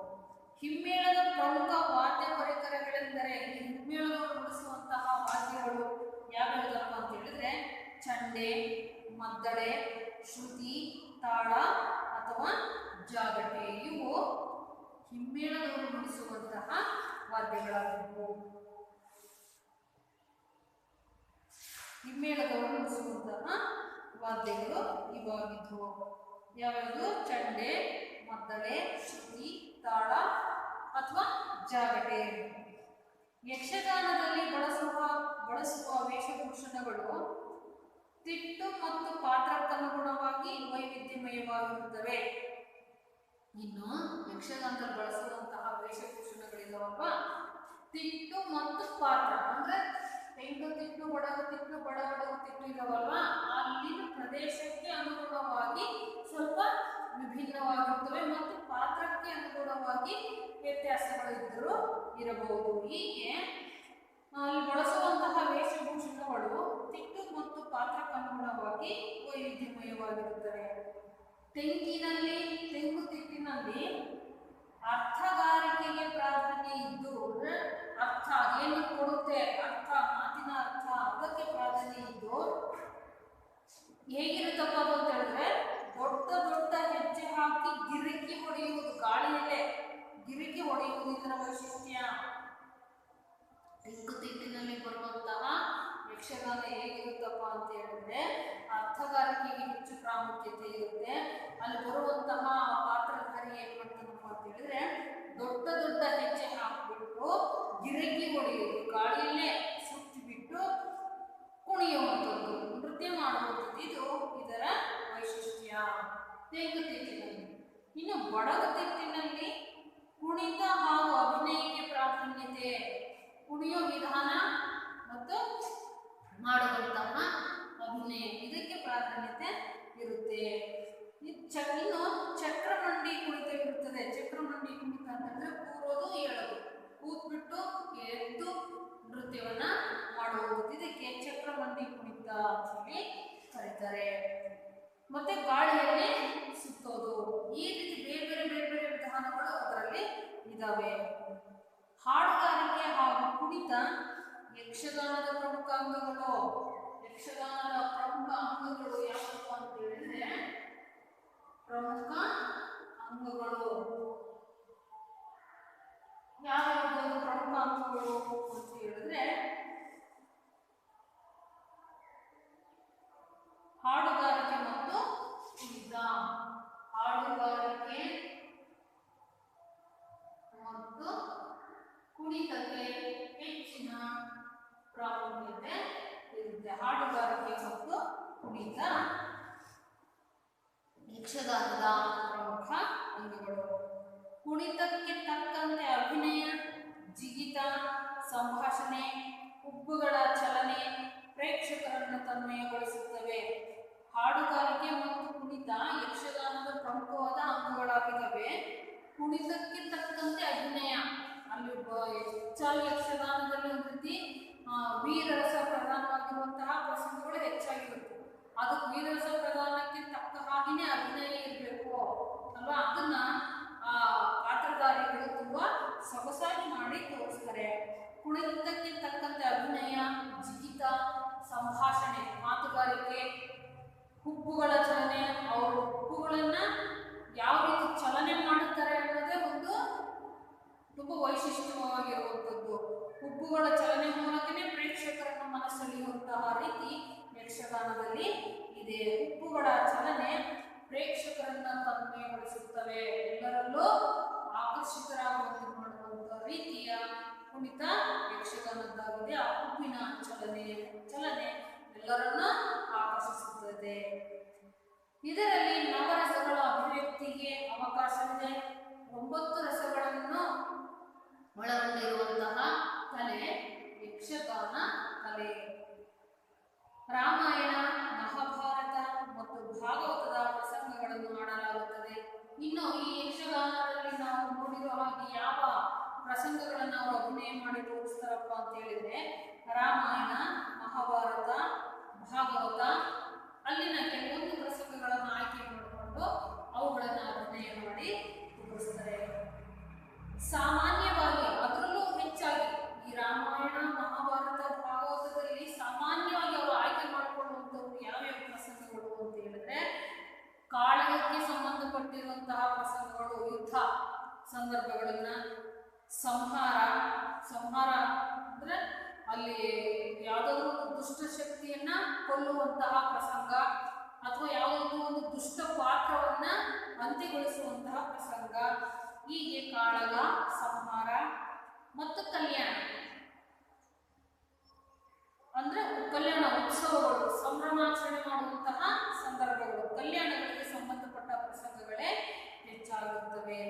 ಹಿಮ್ಮೇಳದ ಪ್ರಮುಖ ವಾದ್ಯ ಪರಿಕರಗಳೆಂದರೆ ಹಿಮ್ಮೇಳದವರು ನುಡಿಸುವಂತಹ ವಾದ್ಯಗಳು ಯಾವ್ಯಾವುದಪ್ಪ ಅಂತ ಹೇಳಿದ್ರೆ ಚಂಡೆ, ಮದ್ದಳೆ, ಶ್ರುತಿ, ತಾಳ ಅಥವಾ ಜಾಗಟೆ. ಇವು ಹಿಮ್ಮೇಳದವರು ನುಡಿಸುವಂತಹ ವಾದ್ಯಗಳಾಗಿದ್ದವು. ಹಿಮ್ಮೇಳದವರು ನುಡಿಸುವಂತಹ ವಾದ್ಯಗಳು ಇವಾಗಿದ್ದವು. ಯಾವ್ಯಾವುದು? ಚಂಡೆ, ಮದ್ದಳೆ, ಶ್ರುತಿ, ತಾಳ ಅಥವಾ ಜಾಗಟೆ. ಯಕ್ಷಗಾನದಲ್ಲಿ ಬಳಸುವ ವೇಷಭೂಷಣಗಳು ತಿಟ್ಟು ಮತ್ತು ಪಾತ್ರಕ್ಕನುಗುಣವಾಗಿ ವೈವಿಧ್ಯಮಯವಾಗಿರುತ್ತವೆ. ಇನ್ನು ಯಕ್ಷಗಾನದಲ್ಲಿ ಬಳಸುವಂತಹ ವೇಷಭೂಷಣಗಳಿದಾವಲ್ವಾ, ತಿಟ್ಟು ಮತ್ತು ಪಾತ್ರ ಅಂದ್ರೆ ತೆಂಗು ತಿಟ್ಟು, ಬಡಗು ತಿಟ್ಟು, ಬಡಗು ತಿಟ್ಟು ಇದಾವಲ್ವಾ, ಅಲ್ಲಿನ ಪ್ರದೇಶಕ್ಕೆ ಅನುಗುಣವಾಗಿ ಸ್ವಲ್ಪ ವಿಭಿನ್ನವಾಗಿರುತ್ತವೆ ಮತ್ತು ಪಾತ್ರಕ್ಕೆ ಅನುಗುಣವಾಗಿ ವ್ಯತ್ಯಾಸಗಳು ಇರಬಹುದು. ಹೀಗೆ ಅಲ್ಲಿ ಬಳಸುವಂತಹ ವೇಷಭೂಷಣಗಳು ತಿಟ್ಟು ಮತ್ತು ಪಾತ್ರಕ್ಕನುಗುಣವಾಗಿ ವೈವಿಧ್ಯಮಯವಾಗಿರುತ್ತವೆ. ತೆಂಗು ತಿಟ್ಟಿನಲ್ಲಿ ಅರ್ಥಗಾರಿಕೆಗೆ ಪ್ರಾಧಾನ್ಯ ಇದ್ದು, ಅರ್ಥ ಏನು ಕೊಡುತ್ತೆ, ಅರ್ಥ ಮಾತಿನ ಅರ್ಥ ಅದಕ್ಕೆ ಪ್ರಾಧಾನ್ಯ ಇದ್ದು ಹೇಗಿರುತ್ತಪ್ಪ ಅಂತ ಹೇಳಿದ್ರೆ ದೊಡ್ಡ ದೊಡ್ಡ ಹೆಜ್ಜೆ ಹಾಕಿ ಗಿರಿಕಿ ಹೊಡೆಯುವುದು, ಗಾಳಿಯಲ್ಲೇ ಗಿರಿಕಿ ಹೊಡೆಯುವುದು ಇದರ ವೈಶಿಷ್ಟ್ಯ. ತಿಟ್ಟಿನಲ್ಲಿ ಬರುವಂತಹ ಯಕ್ಷಗಾನ ಹೇಗಿರುತ್ತಪ್ಪ ಅಂತ ಹೇಳಿದ್ರೆ ಅರ್ಥಗಾರಿಕೆಗೆ ಹೆಚ್ಚು ಪ್ರಾಮುಖ್ಯತೆ ಇರುತ್ತೆ. ಅಲ್ಲಿ ಬರುವಂತಹ ಪಾತ್ರಧಾರಿ ಏನ್ ಮಾಡ್ತಾನಪ್ಪ ಅಂತ ಹೇಳಿದ್ರೆ ದೊಡ್ಡ ದೊಡ್ಡ ಹೆಜ್ಜೆ ಹಾಕಿಬಿಟ್ಟು ಗಿರಿಕಿ ಹೊಡೆಯುವುದು, ಗಾಳಿಯಲ್ಲೇ ಸುತ್ತಿ ಬಿಟ್ಟು ಕುಣಿಯುವಂಥದ್ದು, ನೃತ್ಯ ಮಾಡುವಂಥದ್ದು, ಇದು ಇದರ ವೈಶಿಷ್ಟ್ಯ ತೆಂಗುತಿಟ್ಟಿನಲ್ಲಿ. ಇನ್ನು ಬಡಗುತಿಟ್ಟಿನಲ್ಲಿ ಕುಣಿತ ಹಾಗೂ ಅಭಿನಯಕ್ಕೆ ಪ್ರಾಧಾನ್ಯತೆ, ಕುಣಿಯೋ ವಿಧಾನ ಮತ್ತು ಮಾಡುವಂತಹ ಅಭಿನಯ ಇದಕ್ಕೆ ಪ್ರಾಧಾನ್ಯತೆ ಇರುತ್ತೆ. ಇನ್ನು ಚಕ್ರಮಂಡಿ ಕುಣಿತ ಇರುತ್ತದೆ. ಚಕ್ರಮಂಡಿ ಕುಣಿತ ಅಂತಂದ್ರೆ ಕೂರೋದು ಏಳೋದು, ಕೂತ್ಬಿಟ್ಟು ಎದ್ದು ನೃತ್ಯವನ್ನ ಮಾಡುವುದು, ಇದಕ್ಕೆ ಚಕ್ರಮಂಡಿ ಕುಣಿತ ಅಂತ ಹೇಳಿ ಕರೀತಾರೆ. ಮತ್ತೆ ಗಾಳಿಯಲ್ಲಿ ಸುತ್ತೋದು, ಈ ರೀತಿ ಬೇರೆ ಬೇರೆ ವಿಧಾನಗಳು ಅದರಲ್ಲಿ ಇದಾವೆ. ಹಾಡುಗಾರಿಕೆ ಹಾಗೂ ಕುಣಿತ ಯಕ್ಷಗಾನದ ಪ್ರಮುಖ ಅಂಗಗಳು. ಯಕ್ಷಗಾನದ ಪ್ರಮುಖ ಅಂಗಗಳು ಯಾವುದಪ್ಪ ಅಂತ ಹೇಳಿದ್ರೆ ಪ್ರಮುಖ ಅಂಗಗಳು ಯಾವ್ಯಾವುದು? ಪ್ರಮುಖ ಅಂಗಗಳು ಅಂತ ಹೇಳಿದ್ರೆ ಹಾಡುಗಾರಿಕೆ ಮತ್ತು ಕುಣಿತ. ಹಾಡುಗಾರಿಕೆ ಮತ್ತು ಕುಣಿತಕ್ಕೆ ಹೆಚ್ಚಿನ ಪ್ರಾಮುಖ್ಯತೆ ಇರುತ್ತೆ. ಹಾಡುಗಾರಿಕೆ ಮತ್ತು ಕುಣಿತ ಯಕ್ಷಗಾನದ ಪ್ರಮುಖ ಅಂಗಗಳು. ಕುಣಿತಕ್ಕೆ ತಕ್ಕಂತೆ ಅಭಿನಯ, ಜಿಗಿತ, ಸಂಭಾಷಣೆ, ಹುಬ್ಬುಗಳ ಚಲನೆ ಪ್ರೇಕ್ಷಕರನ್ನು ತನ್ಮಯಗೊಳಿಸುತ್ತವೆ. ಹಾಡುಗಾರಿಕೆ ಮತ್ತು ಕುಣಿತ ಯಕ್ಷಗಾನದ ಪ್ರಮುಖವಾದ ಅಂಗಗಳಾಗಿದ್ದಾವೆ. ಕುಣಿತಕ್ಕೆ ತಕ್ಕಂತೆ ಅಭಿನಯ, ಅಲ್ಲಿ ಹೆಚ್ಚಾಗಿ ಯಕ್ಷಗಾನದಲ್ಲಿ ಒಂದು ರೀತಿ ವೀರರಸ ಪ್ರಧಾನವಾಗಿರುವಂತಹ ಪ್ರಸಂಗಗಳು ಹೆಚ್ಚಾಗಿರುತ್ತೆ. ಅದಕ್ಕೆ ವೀರರಸ ಪ್ರಧಾನಕ್ಕೆ ತಕ್ಕ ಹಾಗೆಯೇ ಅಭಿನಯ ಇರಬೇಕು ಅಲ್ವಾ, ಅದನ್ನ ಪಾತ್ರಧಾರಿಗಳು ತುಂಬಾ ಸೊಗಸಾಗಿ ಮಾಡಿ ತೋರಿಸ್ತಾರೆ. ಕುಣಿತಕ್ಕೆ ತಕ್ಕಂತೆ ಅಭಿನಯ, ಜಿಗಿತ, ಸಂಭಾಷಣೆ, ಮಾತುಗಾರಿಕೆ, ಹುಬ್ಬುಗಳ ಚಲನೆ, ಅವರು ಹುಬ್ಬುಗಳನ್ನ ಯಾವ ರೀತಿ ಚಲನೆ ಮಾಡುತ್ತಾರೆ ಅನ್ನೋದೇ ಒಂದು ತುಂಬಾ ವೈಶಿಷ್ಟ್ಯವಾಗಿರುವಂಥದ್ದು. ಹುಬ್ಬುಗಳ ಚಲನೆ ಮೂಲಕನೇ ಪ್ರೇಕ್ಷಕರನ್ನ ಮನಸೆಳೆಯುವಂತಹ ರೀತಿ ಯಕ್ಷಗಾನದಲ್ಲಿ ಇದೆ. ಹುಬ್ಬುಗಳ ಚಲನೆ ಪ್ರೇಕ್ಷಕರನ್ನ ತನ್ಮಯಗೊಳಿಸುತ್ತವೆ, ಎಲ್ಲರಲ್ಲೂ ಆಕರ್ಷಿತರಾಗುವಂತೆ ಮಾಡುವಂತಹ ರೀತಿಯ ಕುಣಿತ ಯಕ್ಷಗಾನದ್ದಾಗಿದೆ. ಆ ಹುಬ್ಬಿನ ಚಲನೆ ಎಲ್ಲರನ್ನ ಆಕರ್ಷಿಸುತ್ತದೆ. ಇದರಲ್ಲಿ ನವರಸಗಳ ಅಭಿವ್ಯಕ್ತಿಗೆ ಅವಕಾಶವಿದೆ. 9 ರಸಗಳನ್ನು ಒಳಗೊಂಡಿರುವಂತಹ ಕಲೆ ಯಕ್ಷಗಾನ ಕಲೆ. ರಾಮಾಯಣ, ಪ್ರಸಂಗಗಳನ್ನು ಅವರು ಅಭಿನಯ ಮಾಡಿ ತೋರಿಸ್ತಾರಪ್ಪ ಅಂತ ಹೇಳಿದ್ರೆ ರಾಮಾಯಣ, ಮಹಾಭಾರತ, ಭಾಗವತ ಅಲ್ಲಿನ ಕೆಲವೊಂದು ಪ್ರಸಂಗಗಳನ್ನು ಆಯ್ಕೆ ಮಾಡಿಕೊಂಡು ಅವುಗಳನ್ನು ಅಭಿನಯ ಮಾಡಿ ತೋರಿಸ್ತಾರೆ. ಸಾಮಾನ್ಯವಾಗಿ ಅದರಲ್ಲೂ ಹೆಚ್ಚಾಗಿ ಈ ರಾಮಾಯಣ, ಮಹಾಭಾರತ, ಭಾಗವತದಲ್ಲಿ ಸಾಮಾನ್ಯವಾಗಿ ಅವರು ಆಯ್ಕೆ ಮಾಡಿಕೊಳ್ಳುವಂಥವು ಯಾವ್ಯಾವ ಪ್ರಸಂಗಗಳು ಅಂತ ಹೇಳಿದ್ರೆ ಕಾಳಗಕ್ಕೆ ಸಂಬಂಧಪಟ್ಟಿರುವಂತಹ ಪ್ರಸಂಗಗಳು, ಯುದ್ಧ ಸಂದರ್ಭಗಳನ್ನ, ಸಂಹಾರ ಅಂದ್ರೆ ಅಲ್ಲಿ ಯಾವುದಾದ್ರೂ ದುಷ್ಟ ಶಕ್ತಿಯನ್ನ ಕೊಲ್ಲುವಂತಹ ಪ್ರಸಂಗ ಅಥವಾ ಯಾವುದಾದ್ರೂ ಒಂದು ದುಷ್ಟ ಪಾತ್ರವನ್ನ ಅಂತ್ಯಗೊಳಿಸುವಂತಹ ಪ್ರಸಂಗ, ಹೀಗೆ ಕಾಳಗ, ಸಂಹಾರ ಮತ್ತು ಕಲ್ಯಾಣ ಅಂದ್ರೆ ಕಲ್ಯಾಣ ಉತ್ಸವಗಳು, ಸಂಭ್ರಮಾಚರಣೆ ಮಾಡುವಂತಹ ಸಂದರ್ಭಗಳು, ಕಲ್ಯಾಣಗಳಿಗೆ ಸಂಬಂಧಪಟ್ಟ ಪ್ರಸಂಗಗಳೇ ಹೆಚ್ಚಾಗುತ್ತವೆ.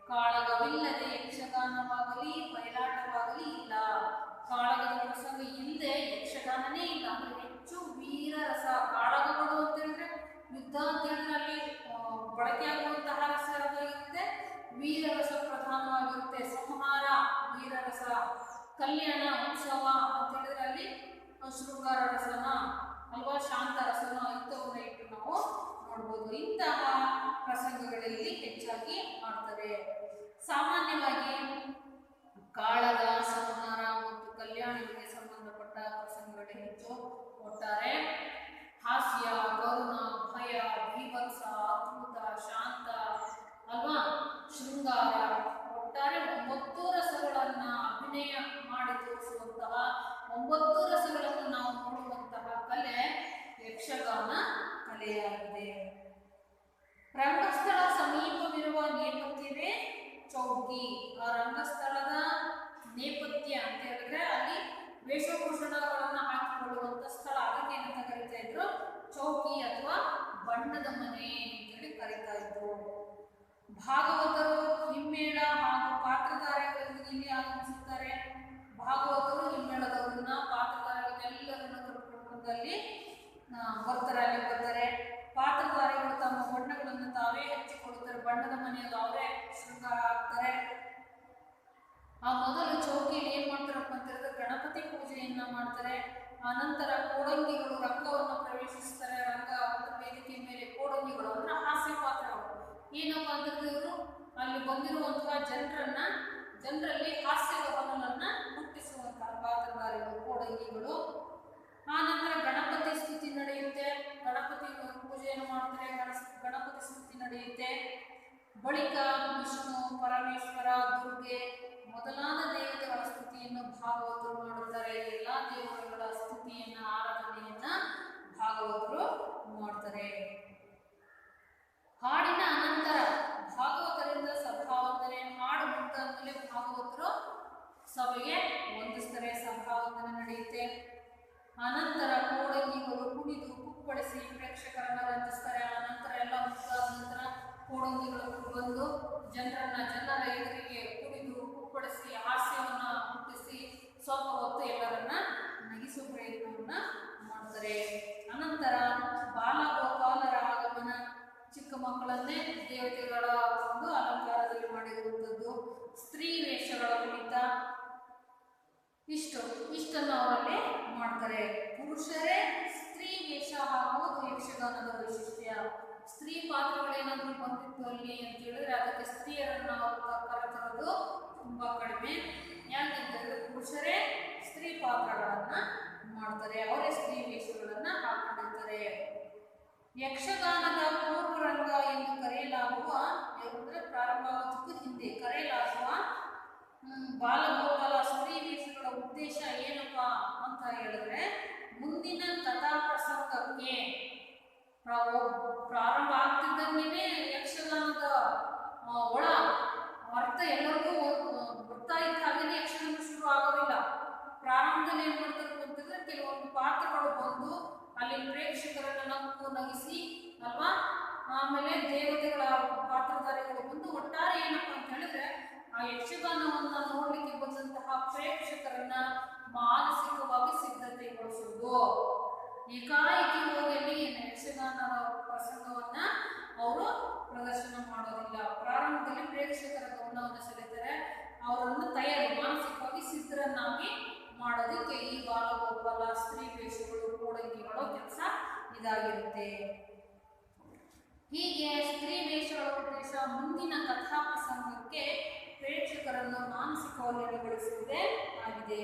ಕಾಳಗವಿಲ್ಲದೆ ಯಕ್ಷಗಾನವಾಗಲಿ ಬಯಲಾಟವಾಗಲಿ ಇಲ್ಲ. ಕಾಳಗದ ಪ್ರಸಂಗ ಇಲ್ಲದೆ ಯಕ್ಷಗಾನನೇ ಇಲ್ಲ. ಅಂದ್ರೆ ಹೆಚ್ಚು ವೀರರಸ. ಕಾಳಗಗಳು ಅಂತ ಹೇಳಿದ್ರೆ ಯುದ್ಧ ಅಂತ ಹೇಳಿದ್ರೆ ಅಲ್ಲಿ ಬಳಕೆಯಾಗುವಂತಹ ರಸ ಇರುತ್ತೆ, ವೀರರಸ ಪ್ರಧಾನವಾಗಿರುತ್ತೆ. ಸಂಹಾರ ವೀರರಸ, ಕಲ್ಯಾಣ ಉತ್ಸವ ಅಂತ ಹೇಳಿದ್ರೆ ಅಲ್ಲಿ ಶೃಂಗಾರ ರಸನ ಅಲ್ವಾ, ಶಾಂತ ರಸನ ಇಂಥವನ್ನ ಇಟ್ಟು ನಾವು ನೋಡ್ಬೋದು. ಇಂತಹ ಪ್ರಸಂಗಗಳಲ್ಲಿ ಹೆಚ್ಚಾಗಿ ಮಾಡ್ತಾರೆ. ಸಾಮಾನ್ಯವಾಗಿ ಕಾಳಗ, ಸಂಹಾರ ಮತ್ತು ಕಲ್ಯಾಣಗಳಿಗೆ ಸಂಬಂಧಪಟ್ಟ ಪ್ರಸಂಗಗಳೇ ಹೆಚ್ಚು. ಒಟ್ಟಾರೆ ಹಾಸ್ಯ, ಕರುಣ, ಭಯ, ಭೀಭತ್ಸ, ಅದ್ಭುತ, ಶಾಂತ ಅಲ್ವಾ, ಶೃಂಗಾರ, ಒಟ್ಟಾರೆ 9 ರಸಗಳನ್ನ ಅಭಿನಯ ಮಾಡಿ ತೋರಿಸುವಂತಹ 9 ರಸಗಳನ್ನು ನಾವು ನೋಡುವಂತಹ ಕಲೆ ಯಕ್ಷಗಾನ ಕಲೆಯಾಗಿದೆ. ರಂಗಸ್ಥಳ ಸಮೀಪವಿರುವ ನೇಪಥ್ಯವೇ ಚೌಕಿ. ಆ ರಂಗಸ್ಥಳದ ನೇಪಥ್ಯ ಅಂತ ಹೇಳಿದ್ರೆ ಅಲ್ಲಿ ವೇಷಭೂಷಣಗಳನ್ನು ಹಾಕಿಕೊಳ್ಳುವಂತ ಸ್ಥಳ, ಅದಕ್ಕೆ ಏನಂತ ಕರಿತಾ ಇದ್ರು, ಚೌಕಿ ಅಥವಾ ಬಣ್ಣದ ಮನೆ ಅಂತೇಳಿ ಕರಿತಾ ಇದ್ರು. ಭಾಗವತರು ಹಿಮ್ಮೇಳ ಹಾಗೂ ಪಾತ್ರಧಾರಿಗಳನ್ನು ಇಲ್ಲಿ ಆಗಮಿಸುತ್ತಾರೆ. ಭಾಗವತರು ಹಿಮ್ಮೇಳದವರನ್ನ, ಪಾತ್ರಧಾರಿಗಳನ್ನೆಲ್ಲರನ್ನು ಕರ್ಕೊಂಡಲ್ಲಿ ಬರ್ತಾರೆ. ಪಾತ್ರಧಾರಿಗಳು ತಮ್ಮ ಬಣ್ಣಗಳನ್ನು ತಾವೇ ಹಚ್ಚಿಕೊಡುತ್ತಾರೆ. ಬಣ್ಣದ ಮನೆಯಲ್ಲಿ ಅವರೇ ಶೃಂಗಾರ ಆಗ್ತಾರೆ. ಆ ಮೊದಲು ಚೌಕಿಯಲ್ಲಿ ಏನ್ ಮಾಡ್ತಾರಪ್ಪ ಅಂತ ಹೇಳಿದ್ರೆ ಗಣಪತಿ ಪೂಜೆಯನ್ನ ಮಾಡ್ತಾರೆ. ಆನಂತರ ಕೋಡಂಗಿಗಳು ರಂಗವನ್ನು ಪ್ರವೇಶಿಸ್ತಾರೆ. ರಂಗ ವೇದಿಕೆ ಮೇಲೆ ಕೋಡಂಗಿಗಳು ಅಂದ್ರೆ ಹಾಸ್ಯ ಪಾತ್ರಗಳು. ಏನಪ್ಪಾ ಅಂತಂದ್ರೆ ಇವರು ಅಲ್ಲಿ ಬಂದಿರುವಂತಹ ಜನರಲ್ಲಿ ಹಾಸ್ಯದ ಹೊನಲನ್ನ ಹುಟ್ಟಿಸುವಂತಹ ಪಾತ್ರಧಾರಿಗಳು, ಕೋಡಂಗಿಗಳು. ಆನಂತರ ಗಣಪತಿ ಸ್ತುತಿ ನಡೆಯುತ್ತೆ. ಗಣಪತಿ ಪೂಜೆಯನ್ನು ಮಾಡ್ತಾರೆ. ಗಣಪತಿ ಸ್ತುತಿ ನಡೆಯುತ್ತೆ. ಬಳಿಕ ವಿಷ್ಣು, ಪರಮೇಶ್ವರ, ದುರ್ಗೆ ಮೊದಲಾದ ದೇವತೆಗಳ ಸ್ತುತಿಯನ್ನು ಭಾಗವತರು ಮಾಡುತ್ತಾರೆ. ಎಲ್ಲಾ ದೇವರುಗಳ ಸ್ತುತಿಯನ್ನ, ಆರಾಧನೆಯನ್ನ ಭಾಗವತರು ಮಾಡ್ತಾರೆ. ಹಾಡಿನ ಅನಂತರ ಭಾಗವತರಿಂದ ಸಭಾವಂದನೆ. ಹಾಡು ಮುಗಿದಾದ್ಮೇಲೆ ಭಾಗವತರು ಸಭೆಗೆ ವಂದಿಸ್ತಾರೆ. ಸಭಾವಂದನೆ ನಡೆಯುತ್ತೆ. ಅನಂತರ ಕೋಡಂಗಿಗಳು ಕುಣಿದು ಕುಪ್ಪಳಿಸಿ ಪ್ರೇಕ್ಷಕರನ್ನ ರಂಜಿಸ್ತಾರೆ. ಅನಂತರ ಎಲ್ಲ ಮುಗಿದಾದ ನಂತರ ಕೋಡಂಗಿಗಳು ಬಂದು ಜನರ ಎದುರಿಗೆ ಕುಣಿದು ಕುಪ್ಪಳಿಸಿ ಹಾಸ್ಯವನ್ನ ಹುಟ್ಟಿಸಿ ಸ್ವಲ್ಪ ಹೊತ್ತು ಎಲ್ಲರನ್ನ ನಗಿಸುವ ಪ್ರಯತ್ನವನ್ನ ಮಾಡ್ತಾರೆ. ಅನಂತರ ಬಾಲಗೋಪಾಲರ ಆಗಮನ. ಚಿಕ್ಕ ಮಕ್ಕಳನ್ನೇ ದೇವತೆಗಳ ಒಂದು ಅಲಂಕಾರದಲ್ಲಿ ಮಾಡಿರುವಂಥದ್ದು. ಸ್ತ್ರೀ ವೇಷಗಳ ಕುಣಿತ, ಇಷ್ಟನ್ನು ಅವರಲ್ಲಿ ಮಾಡ್ತಾರೆ. ಪುರುಷರೇ ಸ್ತ್ರೀ ವೇಷ ಹಾಕುವುದು ಯಕ್ಷಗಾನದ ವೈಶಿಷ್ಟ್ಯ. ಸ್ತ್ರೀ ಪಾತ್ರಗಳೇನಾದ್ರೂ ಬಂದಿತ್ತು ಅಲ್ಲಿ ಅಂತ ಹೇಳಿದ್ರೆ ಅದಕ್ಕೆ ಸ್ತ್ರೀಯರನ್ನು ಕರೆತರೋದು ತುಂಬಾ ಕಡಿಮೆ. ಯಾಕೆಂತಂದ್ರೆ ಪುರುಷರೇ ಸ್ತ್ರೀ ಪಾತ್ರಗಳನ್ನ ಮಾಡ್ತಾರೆ, ಅವರೇ ಸ್ತ್ರೀ ವೇಷಗಳನ್ನ ಹಾಕೊಂಡಿರ್ತಾರೆ. ಯಕ್ಷಗಾನದ ಪೂರ್ವರಂಗ ಎಂದು ಕರೆಯಲಾಗುವ, ಅಂದ್ರೆ ಪ್ರಾರಂಭ ಆಗೋದಕ್ಕೂ ಹಿಂದೆ ಕರೆಯಲಾಗುವ ಬಾಲಗೋಪಾಲ ಸ್ತ್ರೀ ವೇಷಗಳ ಉದ್ದೇಶ ಏನಪ್ಪಾ ಅಂತ ಹೇಳಿದ್ರೆ ಮುಂದಿನ ಕಥಾ ಪ್ರಸಂಗಕ್ಕೆ ಪ್ರಾರಂಭ ಆಗ್ತಿದ್ದಂಗೆ ಯಕ್ಷಗಾನದ ಒಳ ಅರ್ಥ ಎಲ್ಲರಿಗೂ ಗೊತ್ತಾ ಇದ್ದ ಹಾಗೆ ಯಕ್ಷಗಾನ ಶುರು ಆಗೋದಿಲ್ಲ. ಪ್ರಾರಂಭದಲ್ಲಿ ಏನ್ ಮಾಡ್ತಾರೆ ಅಂತಂದ್ರೆ ಕೆಲವೊಂದು ಪಾತ್ರಗಳು ಬಂದು ಅಲ್ಲಿ ಪ್ರೇಕ್ಷಕರನ್ನ ನಗಿಸಿ ಅಲ್ವಾ, ಆಮೇಲೆ ದೇವತೆಗಳ ಪಾತ್ರಧಾರಿಗಳು ಬಂದು ಒಟ್ಟಾರೆ ಏನಪ್ಪಾ ಅಂತ ಹೇಳಿದ್ರೆ ಆ ಯಕ್ಷಗಾನವನ್ನ ನೋಡ್ಲಿಕ್ಕೆ ಬಂದಂತಹ ಪ್ರೇಕ್ಷಕರನ್ನ ಮಾನಸಿಕವಾಗಿ ಸಿದ್ಧತೆಗೊಳಿಸುವುದು. ಏಕಾಏಕಿ ಹೋಗಿ ಅಲ್ಲಿ ಯಕ್ಷಗಾನದ ಪ್ರಸಂಗವನ್ನ ಅವರು ಪ್ರದರ್ಶನ ಮಾಡೋದಿಲ್ಲ. ಪ್ರಾರಂಭದಲ್ಲಿ ಪ್ರೇಕ್ಷಕರ ಗಮನವನ್ನು ಸೆಳೆತಾರೆ. ಅವರನ್ನು ಮಾನಸಿಕವಾಗಿ ಸಿದ್ಧರನ್ನಾಗಿ ಮಾಡೋದಕ್ಕೆ ಈ ಬಾಲಗೋಪಾಲ, ಸ್ತ್ರೀ ವೇಷಗಳು, ಕೋಡಂಗಿಗಳು ಕೆಲಸ ಇದಾಗಿರುತ್ತೆ. ಹೀಗೆ ಸ್ತ್ರೀ ವೇಷಗಳ ಉದ್ದೇಶ ಮುಂದಿನ ಕಥಾ ಪ್ರಸಂಗಕ್ಕೆ ಪ್ರೇಕ್ಷಕರನ್ನು ಮಾನಸಿಕವಾಗಿ ಅಳವಡಿಸುವುದೇ ಆಗಿದೆ.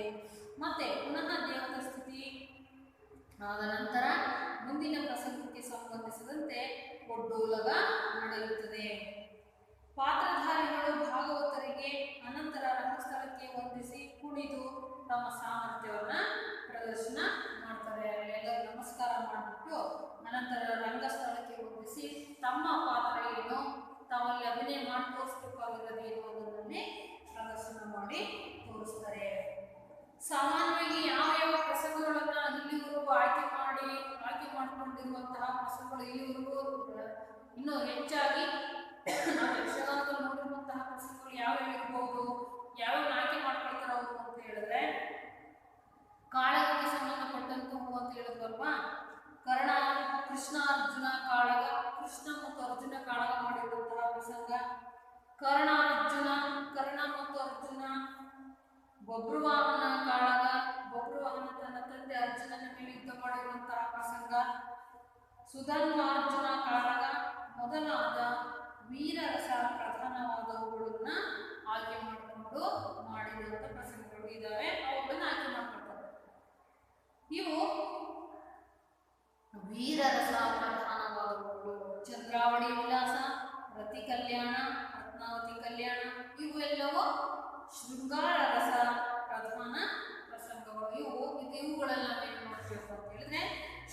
ಮತ್ತೆ ಪುನಃ ದೇವತಾ ಸ್ತುತಿ ಆದ ನಂತರ ಮುಂದಿನ ಪ್ರಸಂಗಕ್ಕೆ ಸಂಬಂಧಿಸಿದಂತೆ ಒಡ್ಡೋಲಗ ನಡೆಯುತ್ತದೆ. ಪಾತ್ರಧಾರಿಗಳು ಭಾಗವತರಿಗೆ ಅನಂತರ ರಂಗಸ್ಥಳಕ್ಕೆ ವಂದಿಸಿ ಕುಣಿದು ತಮ್ಮ ಸಾಮರ್ಥ್ಯವನ್ನ ಪ್ರದರ್ಶನ ಮಾಡ್ತಾರೆ. ಎಲ್ಲರೂ ನಮಸ್ಕಾರ ಮಾಡಿಬಿಟ್ಟು ಅನಂತರ ರಂಗಸ್ಥಳಕ್ಕೆ ವಂದಿಸಿ ತಮ್ಮ ಪಾತ್ರ ಏನು, ತಾವಲ್ಲಿ ಅಭಿನಯ ಮಾಡಿ ತೋರಿಸ್ಬೇಕಾಗಿರೋದೇನು ಅನ್ನೋದನ್ನೇ ಪ್ರದರ್ಶನ ಮಾಡಿ ತೋರಿಸ್ತಾರೆ. ಸಾಮಾನ್ಯವಾಗಿ ಯಾವ ಯಾವ ಪ್ರಸಂಗಗಳನ್ನ ಇಲ್ಲಿವರೆಗೂ ಆಯ್ಕೆ ಮಾಡಿಕೊಂಡಿರುವಂತಹ ಪ್ರಸಂಗಗಳು ಇಲ್ಲಿವರೆಗೂ ಇನ್ನೂ ಹೆಚ್ಚಾಗಿ ನಾವು ಯಕ್ಷಗಾನದಲ್ಲಿ ನೋಡಿರುವಂತಹ ಪ್ರಸಂಗಗಳು ಯಾವ್ಯಾವ ಇರ್ಬೋದು, ಯಾವ್ಯಾವ ಆಯ್ಕೆ ಮಾಡ್ಕೊಳ್ತಾರೆ ಅವರು ಅಂತ ಹೇಳಿದ್ರೆ, ಕಾಳಗಕ್ಕೆ ಸಂಬಂಧಪಟ್ಟಂತವು ಅಂತ ಹೇಳಿದ್ವಲ್ವಾ, ಕೃಷ್ಣ ಅರ್ಜುನ ಕಾಳಗ, ಕೃಷ್ಣ ಮತ್ತು ಅರ್ಜುನ ಕಾಳಗ ಮಾಡಿರುವಂತಹ ಪ್ರಸಂಗ, ಕರ್ಣ ಮತ್ತು ಅರ್ಜುನ, ಬಬ್ರುವಾಹನ ಕಾಳಗ, ಬಬ್ರುವಾಹನ ತನ್ನ ತಂದೆ ಅರ್ಜುನನ ಮೇಲೆ ಯುದ್ಧ ಮಾಡಿರುವಂತಹ ಪ್ರಸಂಗ, ಸುಧನ್ವಾರ್ಜುನ ಕಾಳಗ ಮೊದಲಾದ ವೀರರಸ ಪ್ರಧಾನವಾದವುಗಳನ್ನ ಆಯ್ಕೆ ಮಾಡಿಕೊಂಡು ಮಾಡಿರುವಂತಹ ಪ್ರಸಂಗಗಳು ಇದಾವೆ. ಅವುಗಳನ್ನ ಆಯ್ಕೆ ಮಾಡ್ಕೊಳ್ತಾರೆ. ಇವು ವೀರರಸ ಪ್ರಧಾನವಾದವುಗಳು. ಚಂದ್ರಾವಳಿ ವಿಲಾಸ, ರತಿ ಕಲ್ಯಾಣ, ರತ್ನಾವತಿ ಕಲ್ಯಾಣ ಇವೆಲ್ಲವೂ ಶೃಂಗಾರ ರಸ ಪ್ರಧಾನ ಪ್ರಸಂಗಗಳು. ಇವುಗಳೆಲ್ಲ ಏನು ಮಾಡ್ಬೇಕು ಅಂತ ಹೇಳಿದ್ರೆ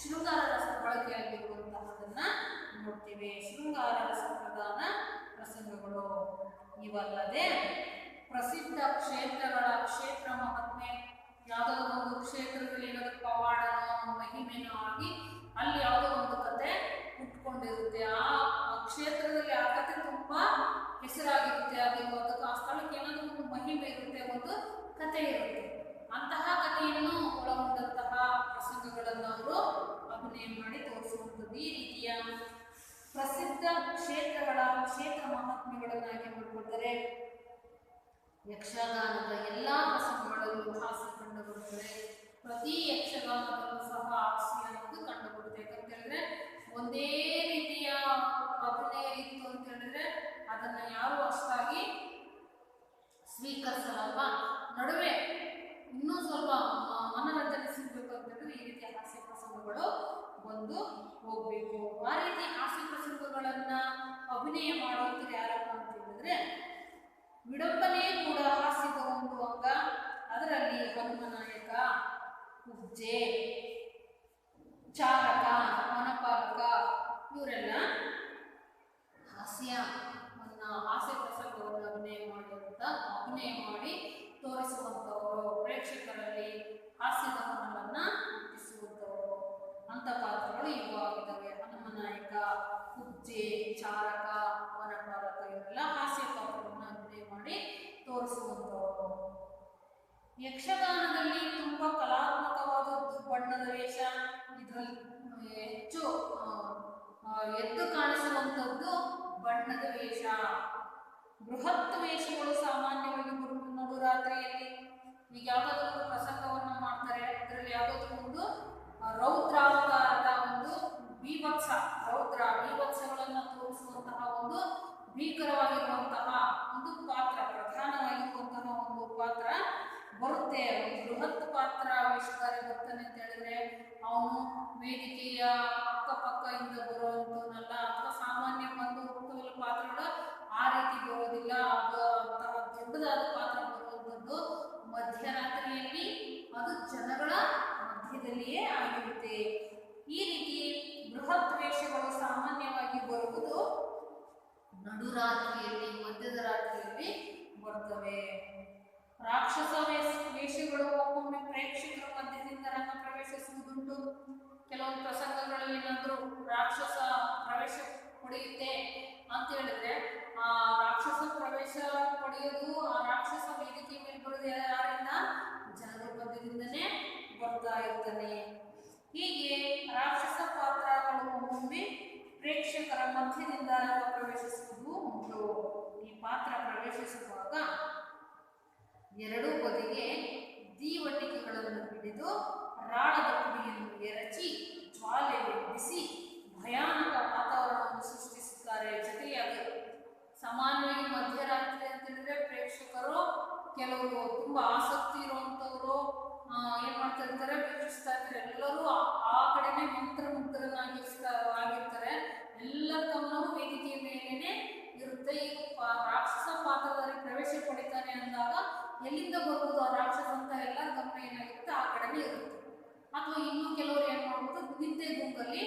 ಶೃಂಗಾರ ರಸ ಬಳಕೆಯಾಗಿರುವಂತಹದನ್ನ ನೋಡ್ತೀವಿ. ಶೃಂಗಾರ ರಸ ಪ್ರಧಾನ ಪ್ರಸಂಗಗಳು. ಇವಲ್ಲದೆ ಪ್ರಸಿದ್ಧ ಕ್ಷೇತ್ರಗಳ ಕ್ಷೇತ್ರ ಮಹಾತ್ಮೆ, ಯಾವುದೋ ಒಂದು ಕ್ಷೇತ್ರದಲ್ಲಿ ಏನಾದರೂ ಪವಾಡನೋ ಮಹಿಮೆನೋ ಆಗಿ ಅಲ್ಲಿ ಯಾವುದೋ ಒಂದು ಕತೆ ಹುಟ್ಕೊಂಡಿರುತ್ತೆ. ಆ ಕ್ಷೇತ್ರದಲ್ಲಿ ಆ ಕತೆ ತುಂಬಾ ಹೆಸರಾಗಿರುತ್ತೆ. ಅದಕ್ಕೆ ಆ ಸ್ಥಳಕ್ಕೆ ಏನಾದರೂ ಒಂದು ಮಹಿಮೆ ಇರುತ್ತೆ, ಒಂದು ಕತೆ ಇರುತ್ತೆ. ಅಂತಹ ಕಥೆಯನ್ನು ಒಳಗೊಂಡಂತಹ ಪ್ರಸಂಗಗಳನ್ನು ಅವರು ಅಭಿನಯ ಮಾಡಿ ತೋರಿಸುವಂಥದ್ದು. ಈ ರೀತಿಯ ಪ್ರಸಿದ್ಧ ಕ್ಷೇತ್ರಗಳ ಕ್ಷೇತ್ರ ಮಹಾತ್ಮೆಗಳನ್ನು ಆಯ್ಕೆ ಮಾಡಿಕೊಳ್ತಾರೆ. ಯಕ್ಷಗಾನದ ಎಲ್ಲಾ ಪ್ರಸಂಗಗಳಲ್ಲೂ ಹಾಸ್ಯ ಕಂಡುಬರುತ್ತದೆ. ಪ್ರತಿ ಯಕ್ಷಗಾನದಲ್ಲೂ ಸಹ ಹಾಸ್ಯ ಅನ್ನೋದು ಕಂಡುಬರುತ್ತೆ. ಯಾಕಂತ ಹೇಳಿದ್ರೆ ಒಂದೇ ರೀತಿಯ ಅಭಿನಯ ಇತ್ತು ಅಂತ ಹೇಳಿದ್ರೆ ಅದನ್ನ ಯಾರು ಅಷ್ಟಾಗಿ ಸ್ವೀಕರಿಸಲ್ಲ. ನಡುವೆ ಇನ್ನೂ ಸ್ವಲ್ಪ ಮನರಂಜನೆ ಸಿಗಬೇಕು ಅಂತ ಹೇಳಿದ್ರೆ ಈ ರೀತಿಯ ಹಾಸ್ಯ ಪ್ರಸಂಗಗಳು ಬಂದು ಹೋಗ್ಬೇಕು. ಆ ರೀತಿ ಹಾಸ್ಯ ಪ್ರಸಂಗಗಳನ್ನ ಅಭಿನಯ ಮಾಡುವಂಥದ್ದು ಯಾರಪ್ಪ ಅಂತ ಹೇಳಿದ್ರೆ, ವಿಡಂಬನೆ ಕೂಡ ಹಾಸ್ಯದ ಒಂದು ಅಂಗ. ಅದರಲ್ಲಿ ಹನುಮನಾಯಕ, ಕುಬ್ಜೆ, ಚಾರಕ, ವನಪಾಲಕ ಇವರೆಲ್ಲ ಹಾಸ್ಯ ಪ್ರಸಂಗವನ್ನು ಅಭಿನಯ ಮಾಡಿ ತೋರಿಸುವಂಥವರು, ಪ್ರೇಕ್ಷಕರಲ್ಲಿ ಹಾಸ್ಯದ ಮನವನ್ನ ಹುಟ್ಟಿಸುವಂಥವರು. ಅಂತ ಪಾತ್ರಗಳು ಇವು ಆಗಿದ್ದಾವೆ. ಹನುಮನಾಯಕ, ಕುಬ್ಜೆ, ಚಾರಕ, ವನಪಾಲಕ ಇವರೆಲ್ಲ ಹಾಸ್ಯ ಪಾತ್ರವನ್ನು ಅಭಿನಯ ಮಾಡಿ ತೋರಿಸುವಂಥವರು. ಯಕ್ಷಗಾನದಲ್ಲಿ ತುಂಬಾ ಕಲಾತ್ಮಕವಾದದ್ದು ಬಣ್ಣದ ವೇಷ. ಇದರಲ್ಲಿ ಹೆಚ್ಚು ಎದ್ದು ಕಾಣಿಸುವಂಥದ್ದು ಬಣ್ಣದ ವೇಷ. ಬೃಹತ್ ವೇಷಗಳು ಸಾಮಾನ್ಯವಾಗಿ ನಡುರಾತ್ರಿಯಲ್ಲಿ ಈಗ ಯಾವುದಾದ್ರೂ ಪ್ರಸಂಗವನ್ನು ಮಾಡ್ತಾರೆ, ಅದರಲ್ಲಿ ಯಾವುದಾದ್ರೂ ಒಂದು ರೌದ್ರಾವತಾರದ ಒಂದು ಬೀಭತ್ಸಗಳನ್ನು ತೋರಿಸುವಂತಹ ಒಂದು ಭೀಕರವಾಗಿರುವಂತಹ ಒಂದು ಪಾತ್ರ, ಪ್ರಧಾನವಾಗಿರುವಂತಹ ಒಂದು ಪಾತ್ರ ಬರುತ್ತೆ. ಬೃಹತ್ ಪಾತ್ರ ವೇಷಧಾರಿ ಬರ್ತಾನೆ ಅಂತ ಹೇಳಿದ್ರೆ ಅವನು ವೇದಿಕೆಯ ಅಕ್ಕಪಕ್ಕದಿಂದ ಬರುವಂತವನಲ್ಲ, ಅಥವಾ ಸಾಮಾನ್ಯ ಬಂದು ಹೋಗ್ತವಲ್ಲ ಪಾತ್ರಗಳು ಆ ರೀತಿ ಬರೋದಿಲ್ಲ. ಅದು ಅಂತಹ ದೊಡ್ಡದಾದ ಪಾತ್ರ ಬರುವಂಥದ್ದು ಮಧ್ಯರಾತ್ರಿಯಲ್ಲಿ, ಅದು ಜನಗಳ ಮಧ್ಯದಲ್ಲಿಯೇ ಆಗಿರುತ್ತೆ. ಈ ರೀತಿ ಬೃಹತ್ ವೇಷಗಳು ಸಾಮಾನ್ಯವಾಗಿ ಬರುವುದು ನಡುರಾತ್ರಿಯಲ್ಲಿ, ಮಧ್ಯದ ರಾತ್ರಿಯಲ್ಲಿ ಬರ್ತವೆ. ರಾಕ್ಷಸ ವೇಷಗಳು ಒಮ್ಮೊಮ್ಮೆ ಪ್ರೇಕ್ಷಕರ ಮಧ್ಯದಿಂದ ರಂಗ ಪ್ರವೇಶಿಸುವುದುಂಟು. ಕೆಲವೊಂದು ಪ್ರಸಂಗಗಳಲ್ಲಿ ಏನಾದರೂ ರಾಕ್ಷಸ ಪ್ರವೇಶ ಪಡೆಯುತ್ತೆ ಅಂತ ಹೇಳಿದ್ರೆ ಆ ರಾಕ್ಷಸ ಪ್ರವೇಶ ಪಡೆಯೋದು, ಆ ರಾಕ್ಷಸ ವೇದಿಕೆ ಮೇಲೆ ಬರೋದು ಯಾರಿಂದ? ಜನರ ಮಧ್ಯದಿಂದನೇ ಬರ್ತಾ ಇರ್ತಾನೆ. ಹೀಗೆ ರಾಕ್ಷಸ ಪಾತ್ರಗಳು ಒಮ್ಮೊಮ್ಮೆ ಪ್ರೇಕ್ಷಕರ ಮಧ್ಯದಿಂದ ರಂಗ ಪ್ರವೇಶಿಸುವುದು ಉಂಟು. ಈ ಪಾತ್ರ ಪ್ರವೇಶಿಸುವಾಗ ಎರಡೂ ಬದಿಗೆ ದೀವಟಿಕೆಗಳನ್ನು ಹಿಡಿದು ರಾಳದ ಪುಡಿಯನ್ನು ಎರಚಿ ಜ್ವಾಲೆ ಎಬ್ಬಿಸಿ ಭಯಾನಕ ವಾತಾವರಣವನ್ನು ಸೃಷ್ಟಿಸುತ್ತಾರೆ. ಜೊತೆಗೆ ಅದು ಸಾಮಾನ್ಯವಾಗಿ ಮಧ್ಯರಾತ್ರಿ ಅಂತ ಹೇಳಿದ್ರೆ ಪ್ರೇಕ್ಷಕರು ಕೆಲವರು ತುಂಬಾ ಆಸಕ್ತಿ ಇರುವಂತವರು ಏನ್ ಮಾಡ್ತಾ ಇರ್ತಾರೆ, ವೀಕ್ಷಿಸ್ತಾ ಇರ್ತಾರೆ. ಎಲ್ಲರೂ ಆ ಕಡೆನೆ ಆಗಿರ್ತಾರೆ. ಎಲ್ಲರ ಗಮನವೂ ವೇದಿಕೆಯ ಮೇಲೇನೆ ಇರುತ್ತೆ. ಈ ರಾಕ್ಷಸ ಪಾತ್ರಧಾರಿ ಪ್ರವೇಶ ಪಡಿತಾನೆ ಅಂದಾಗ ಎಲ್ಲಿಂದ ಬರುವುದು ಆ ರಾಕ್ಷಸ ಅಂತ ಎಲ್ಲರ ಗಮನ ಏನಾಗಿರುತ್ತೆ ಆ ಕಡೆನೇ ಇರುತ್ತೆ. ಅಥವಾ ಇನ್ನು ಕೆಲವರು ಏನ್ ಮಾಡ್ಬೋದು, ನಿದ್ದೆ ಗುಂಪಲ್ಲಿ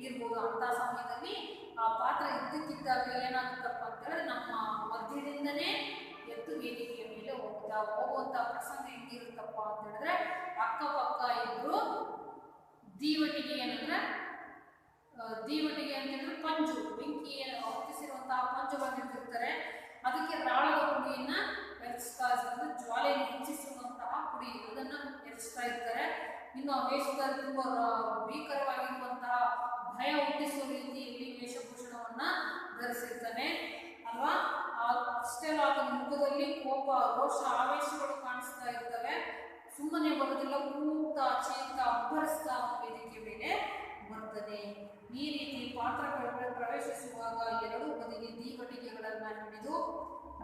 ಇರ್ಬೋದು. ಅಂತ ಸಮಯದಲ್ಲಿ ಆ ಪಾತ್ರ ಇದ್ದಕ್ಕಿದ್ದಾಗ ಏನಾಗುತ್ತಪ್ಪ ಅಂತ ಹೇಳಿದ್ರೆ ನಮ್ಮ ಮಧ್ಯದಿಂದನೇ ಎದ್ದು ವೇದಿಕೆಯ ಮೇಲೆ ಹೋಗುವಂತ ಪ್ರಸಂಗ ಹೆಂಗಿರುತ್ತಪ್ಪ ಅಂತ ಹೇಳಿದ್ರೆ, ಅಕ್ಕಪಕ್ಕ ಇದ್ರು ದೀವಟಿಗೆ ಏನಂದ್ರೆ ದೀವಟಿಗೆ ಅಂತ ಹೇಳಿದ್ರೆ ಪಂಜು, ಬೆಂಕಿ ಹೊತ್ತಿಸಿರುವಂತಹ ಪಂಜು ಬಂದಿರ್ತಾರೆ. ಅದಕ್ಕೆ ರಾಳದ ಪುಡಿಯನ್ನ ಎರಚಿಸ್ತಾ ಇರ್ತಾರೆ, ಜ್ವಾಲೆಯನ್ನು ಹೆಚ್ಚಿಸುವಂತಹ ಪುಡಿ ಅದನ್ನ ಎರಚಿಸ್ತಾ ಇರ್ತಾರೆ. ಇನ್ನು ವೇಷದಲ್ಲಿ ತುಂಬಾ ಭೀಕರವಾಗಿರುವಂತಹ ಭಯ ಹುಟ್ಟಿಸುವ ರೀತಿಯಲ್ಲಿ ವೇಷಭೂಷಣವನ್ನ ಧರಿಸಿರ್ತಾನೆ ಅಲ್ವಾ. ಅಷ್ಟೇ ಆತನ ಮುಖದಲ್ಲಿ ಕೋಪ, ರೋಷ, ಆವೇಶಗಳು ಕಾಣಿಸ್ತಾ ಇರ್ತವೆ. ಸುಮ್ಮನೆ ಬರೋದಿಲ್ಲ, ಕೂಗ್ತಾ ಚೀರ್ತಾ ಅಬ್ಬರಿಸ್ತಾ ವೇದಿಕೆ ಮೇಲೆ ಬರ್ತದೆ. ಈ ರೀತಿ ಪಾತ್ರಗಳು ಪ್ರವೇಶಿಸುವಾಗ ಎರಡೂ ಬದಿಗೆ ದೀವಟಿಕೆಗಳನ್ನ ಹಿಡಿದು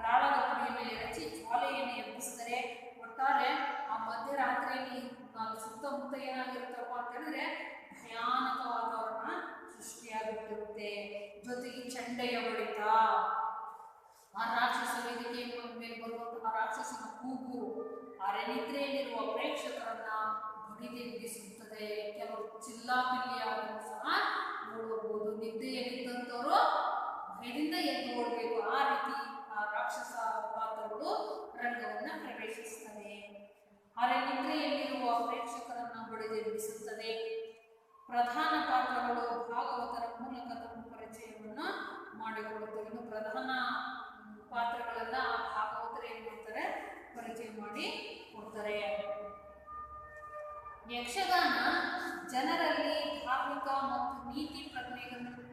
ರಾಳದ ಪುಡಿಯನ್ನು ಎರಚಿ ಜ್ವಾಲೆಯನ್ನು ಎಬ್ಬಿಸಿದರೆ ಒಟ್ಟಾರೆ ಆ ಮಧ್ಯರಾತ್ರಿಯಲ್ಲಿ ಸುತ್ತಮುತ್ತ ಏನಾಗಿರುತ್ತಪ್ಪ ಅಂತ ಹೇಳಿದ್ರೆ ಭಯಾನಕ ವಾತಾವರಣ ಸೃಷ್ಟಿಯಾಗುತ್ತಿರುತ್ತೆ. ಜೊತೆಗೆ ಚಂಡೆಯ ಬಡಿತ, ಆ ರಾಕ್ಷಸ ವೇದಿಕೆಯ ಮೇಲೆ ಬರುವಂತಹ ರಾಕ್ಷಸನ ಕೂಗು ಅರೆನಿದ್ರೆಯಲ್ಲಿರುವ ಪ್ರೇಕ್ಷಕರನ್ನ ಬಡಿದೆಬ್ಬಿಸುತ್ತದೆ. ಕೆಲವರು ಚಿಲ್ಲಾಪಿಲ್ಲಿಯಾಗಲು ಸಹ ನೋಡಬಹುದು. ನಿದ್ದೆಯಲ್ಲಿದ್ದಂಥವರು ಭಯದಿಂದ ಎದ್ದು ಓಡಬೇಕು. ಆ ರೀತಿ ಆ ರಾಕ್ಷಸ ಪಾತ್ರಗಳು ರಂಗವನ್ನ ಪ್ರವೇಶಿಸುತ್ತದೆ. ಅರೆನಿದ್ರೆಯಲ್ಲಿರುವ ಪ್ರೇಕ್ಷಕರನ್ನ ಬಡಿದೆಬ್ಬಿಸುತ್ತದೆ. ಪ್ರಧಾನ ಪಾತ್ರಗಳು ಭಾಗವತರ ಮೂಲಕ ತಮ್ಮ ಪರಿಚಯವನ್ನು ಮಾಡಿಕೊಡುತ್ತವೆ. ಇನ್ನು ಪ್ರಧಾನ ಪಾತ್ರಗಳನ್ನ ಆ ಭಾಗವತರು ಏನ್ ಮಾಡ್ತಾರೆ, ಪರಿಚಯ ಮಾಡಿ ಕೊಡ್ತಾರೆ. ಯಕ್ಷಗಾನ ಜನರಲ್ಲಿ ಧಾರ್ಮಿಕ ಮತ್ತು ನೀತಿ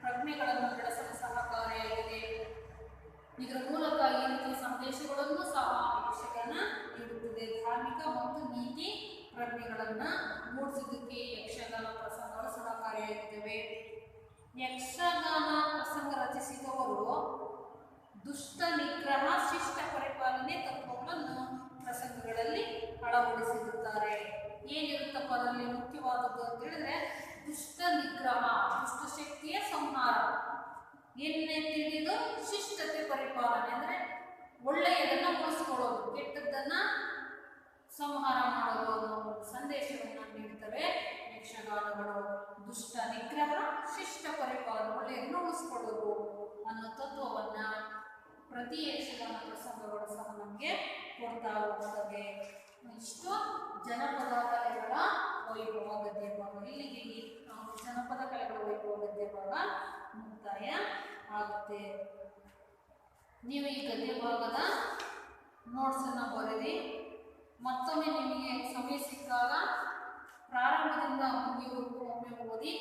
ಪ್ರಜ್ಞೆಗಳನ್ನು ಬೆಳೆಸಲು ಸಹಕಾರಿಯಾಗಿದೆ. ಇದರ ಮೂಲಕ ಈ ರೀತಿಯ ಸಂದೇಶಗಳನ್ನು ಸಹ ಯಕ್ಷಗಾನ ನೀಡುತ್ತದೆ. ಧಾರ್ಮಿಕ ಮತ್ತು ನೀತಿ ಪ್ರಜ್ಞೆಗಳನ್ನ ಮೂಡಿಸುವುದಕ್ಕೆ ಯಕ್ಷಗಾನ ಪ್ರಸಂಗಗಳು ಸಹಕಾರಿಯಾಗಿದ್ದಾವೆ. ಯಕ್ಷಗಾನ ಪ್ರಸಂಗ ರಚಿಸಿದವರು ದುಷ್ಟ ನಿಗ್ರಹ, ಶಿಷ್ಟ ಪರಿಪಾಲನೆ ತತ್ವಗಳನ್ನು ಪ್ರಸಂಗಗಳಲ್ಲಿ ಅಳವಡಿಸಿರುತ್ತಾರೆ. ಏನಿರುತ್ತಪ್ಪ ಅದರಲ್ಲಿ ಮುಖ್ಯವಾದದ್ದು ಅಂತ ಹೇಳಿದ್ರೆ ದುಷ್ಟ ನಿಗ್ರಹ, ದುಷ್ಟ ಶಕ್ತಿಯ ಸಂಹಾರ, ಏನೇ ತಿಳಿದು ಶಿಷ್ಟತೆ ಪರಿಪಾಲನೆ ಅಂದ್ರೆ ಒಳ್ಳೆಯದನ್ನ ಉಳಿಸ್ಕೊಳ್ಳೋದು, ಕೆಟ್ಟದ್ದನ್ನ ಸಂಹಾರ ಮಾಡೋದು ಅನ್ನೋ ಸಂದೇಶವನ್ನು ನೀಡುತ್ತವೆ ಯಕ್ಷಗಾನಗಳು. ದುಷ್ಟ ನಿಗ್ರಹ, ಶಿಷ್ಟ ಪರಿಪಾಲನೆ, ಒಳ್ಳೆಯನ್ನು ಉಳಿಸ್ಕೊಳ್ಳೋದು ಅನ್ನೋ ತತ್ವವನ್ನ ಪ್ರತಿ ಯಕ್ಷಗಾನ ಪ್ರಸಂಗಗಳು ಸಹ ನಮಗೆ ಕೊಡ್ತಾ ಹೋಗ್ತದೆ. ಇಷ್ಟು ಜನಪದ ಕಲೆಗಳ ವೈಭವ ಗದ್ಯ ಭಾಗ. ಇಲ್ಲಿಗೆ ಜನಪದ ಕಲೆಗಳ ವೈಭವ ಗದ್ಯ ಭಾಗ ಮುಕ್ತಾಯ ಆಗುತ್ತೆ. ನೀವು ಈ ಗದ್ಯ ಭಾಗದ ನೋಟ್ಸನ್ನ ಬರೆದಿ ಮತ್ತೊಮ್ಮೆ ನಿಮಗೆ ಸಮಯ ಸಿಕ್ಕಾಗ ಪ್ರಾರಂಭದಿಂದ ಮುಗಿಯುವವರೆಗೂ ಒಮ್ಮೆ ಓದಿ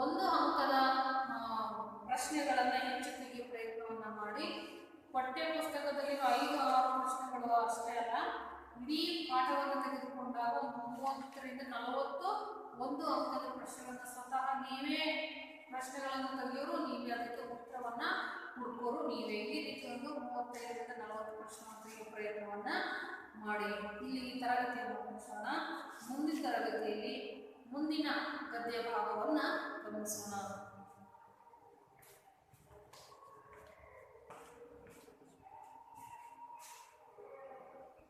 ಒಂದು ಅಂಕದ ಪ್ರಶ್ನೆಗಳನ್ನು ಹೆಚ್ಚು ತೆಗೆಯುವ ಪ್ರಯತ್ನವನ್ನು ಮಾಡಿ. ಪಠ್ಯ ಪುಸ್ತಕದಲ್ಲಿ 5-6 ಪ್ರಶ್ನೆಗಳು ಅಷ್ಟೇ ಅಲ್ಲ, ಇಡೀ ಪಾಠವನ್ನು ತೆಗೆದುಕೊಂಡಾಗ 30ರಿಂದ 40 ಒಂದು ಅಂಕದ ಪ್ರಶ್ನೆಗಳನ್ನು ಸ್ವತಃ ನೀವೇ ಪ್ರಶ್ನೆಗಳನ್ನು ತೆಗೆಯೋರು, ನೀವೇ ಅದಕ್ಕೆ ಉತ್ತರವನ್ನ ಹುಡುಕೋರು ನೀವೇ. ಈ ರೀತಿ ಒಂದು 35ರಿಂದ 40 ಪ್ರಶ್ನೆಗಳನ್ನು ತೆಗೆಯುವ ಪ್ರಯತ್ನವನ್ನ ಮಾಡಿ. ಇಲ್ಲಿ ಈ ತರಗತಿಯನ್ನು ಮುಗಿಸೋಣ. ಮುಂದಿನ ತರಗತಿಯಲ್ಲಿ ಮುಂದಿನ ಗದ್ಯ ಭಾಗವನ್ನು ಗಮನಿಸೋಣ.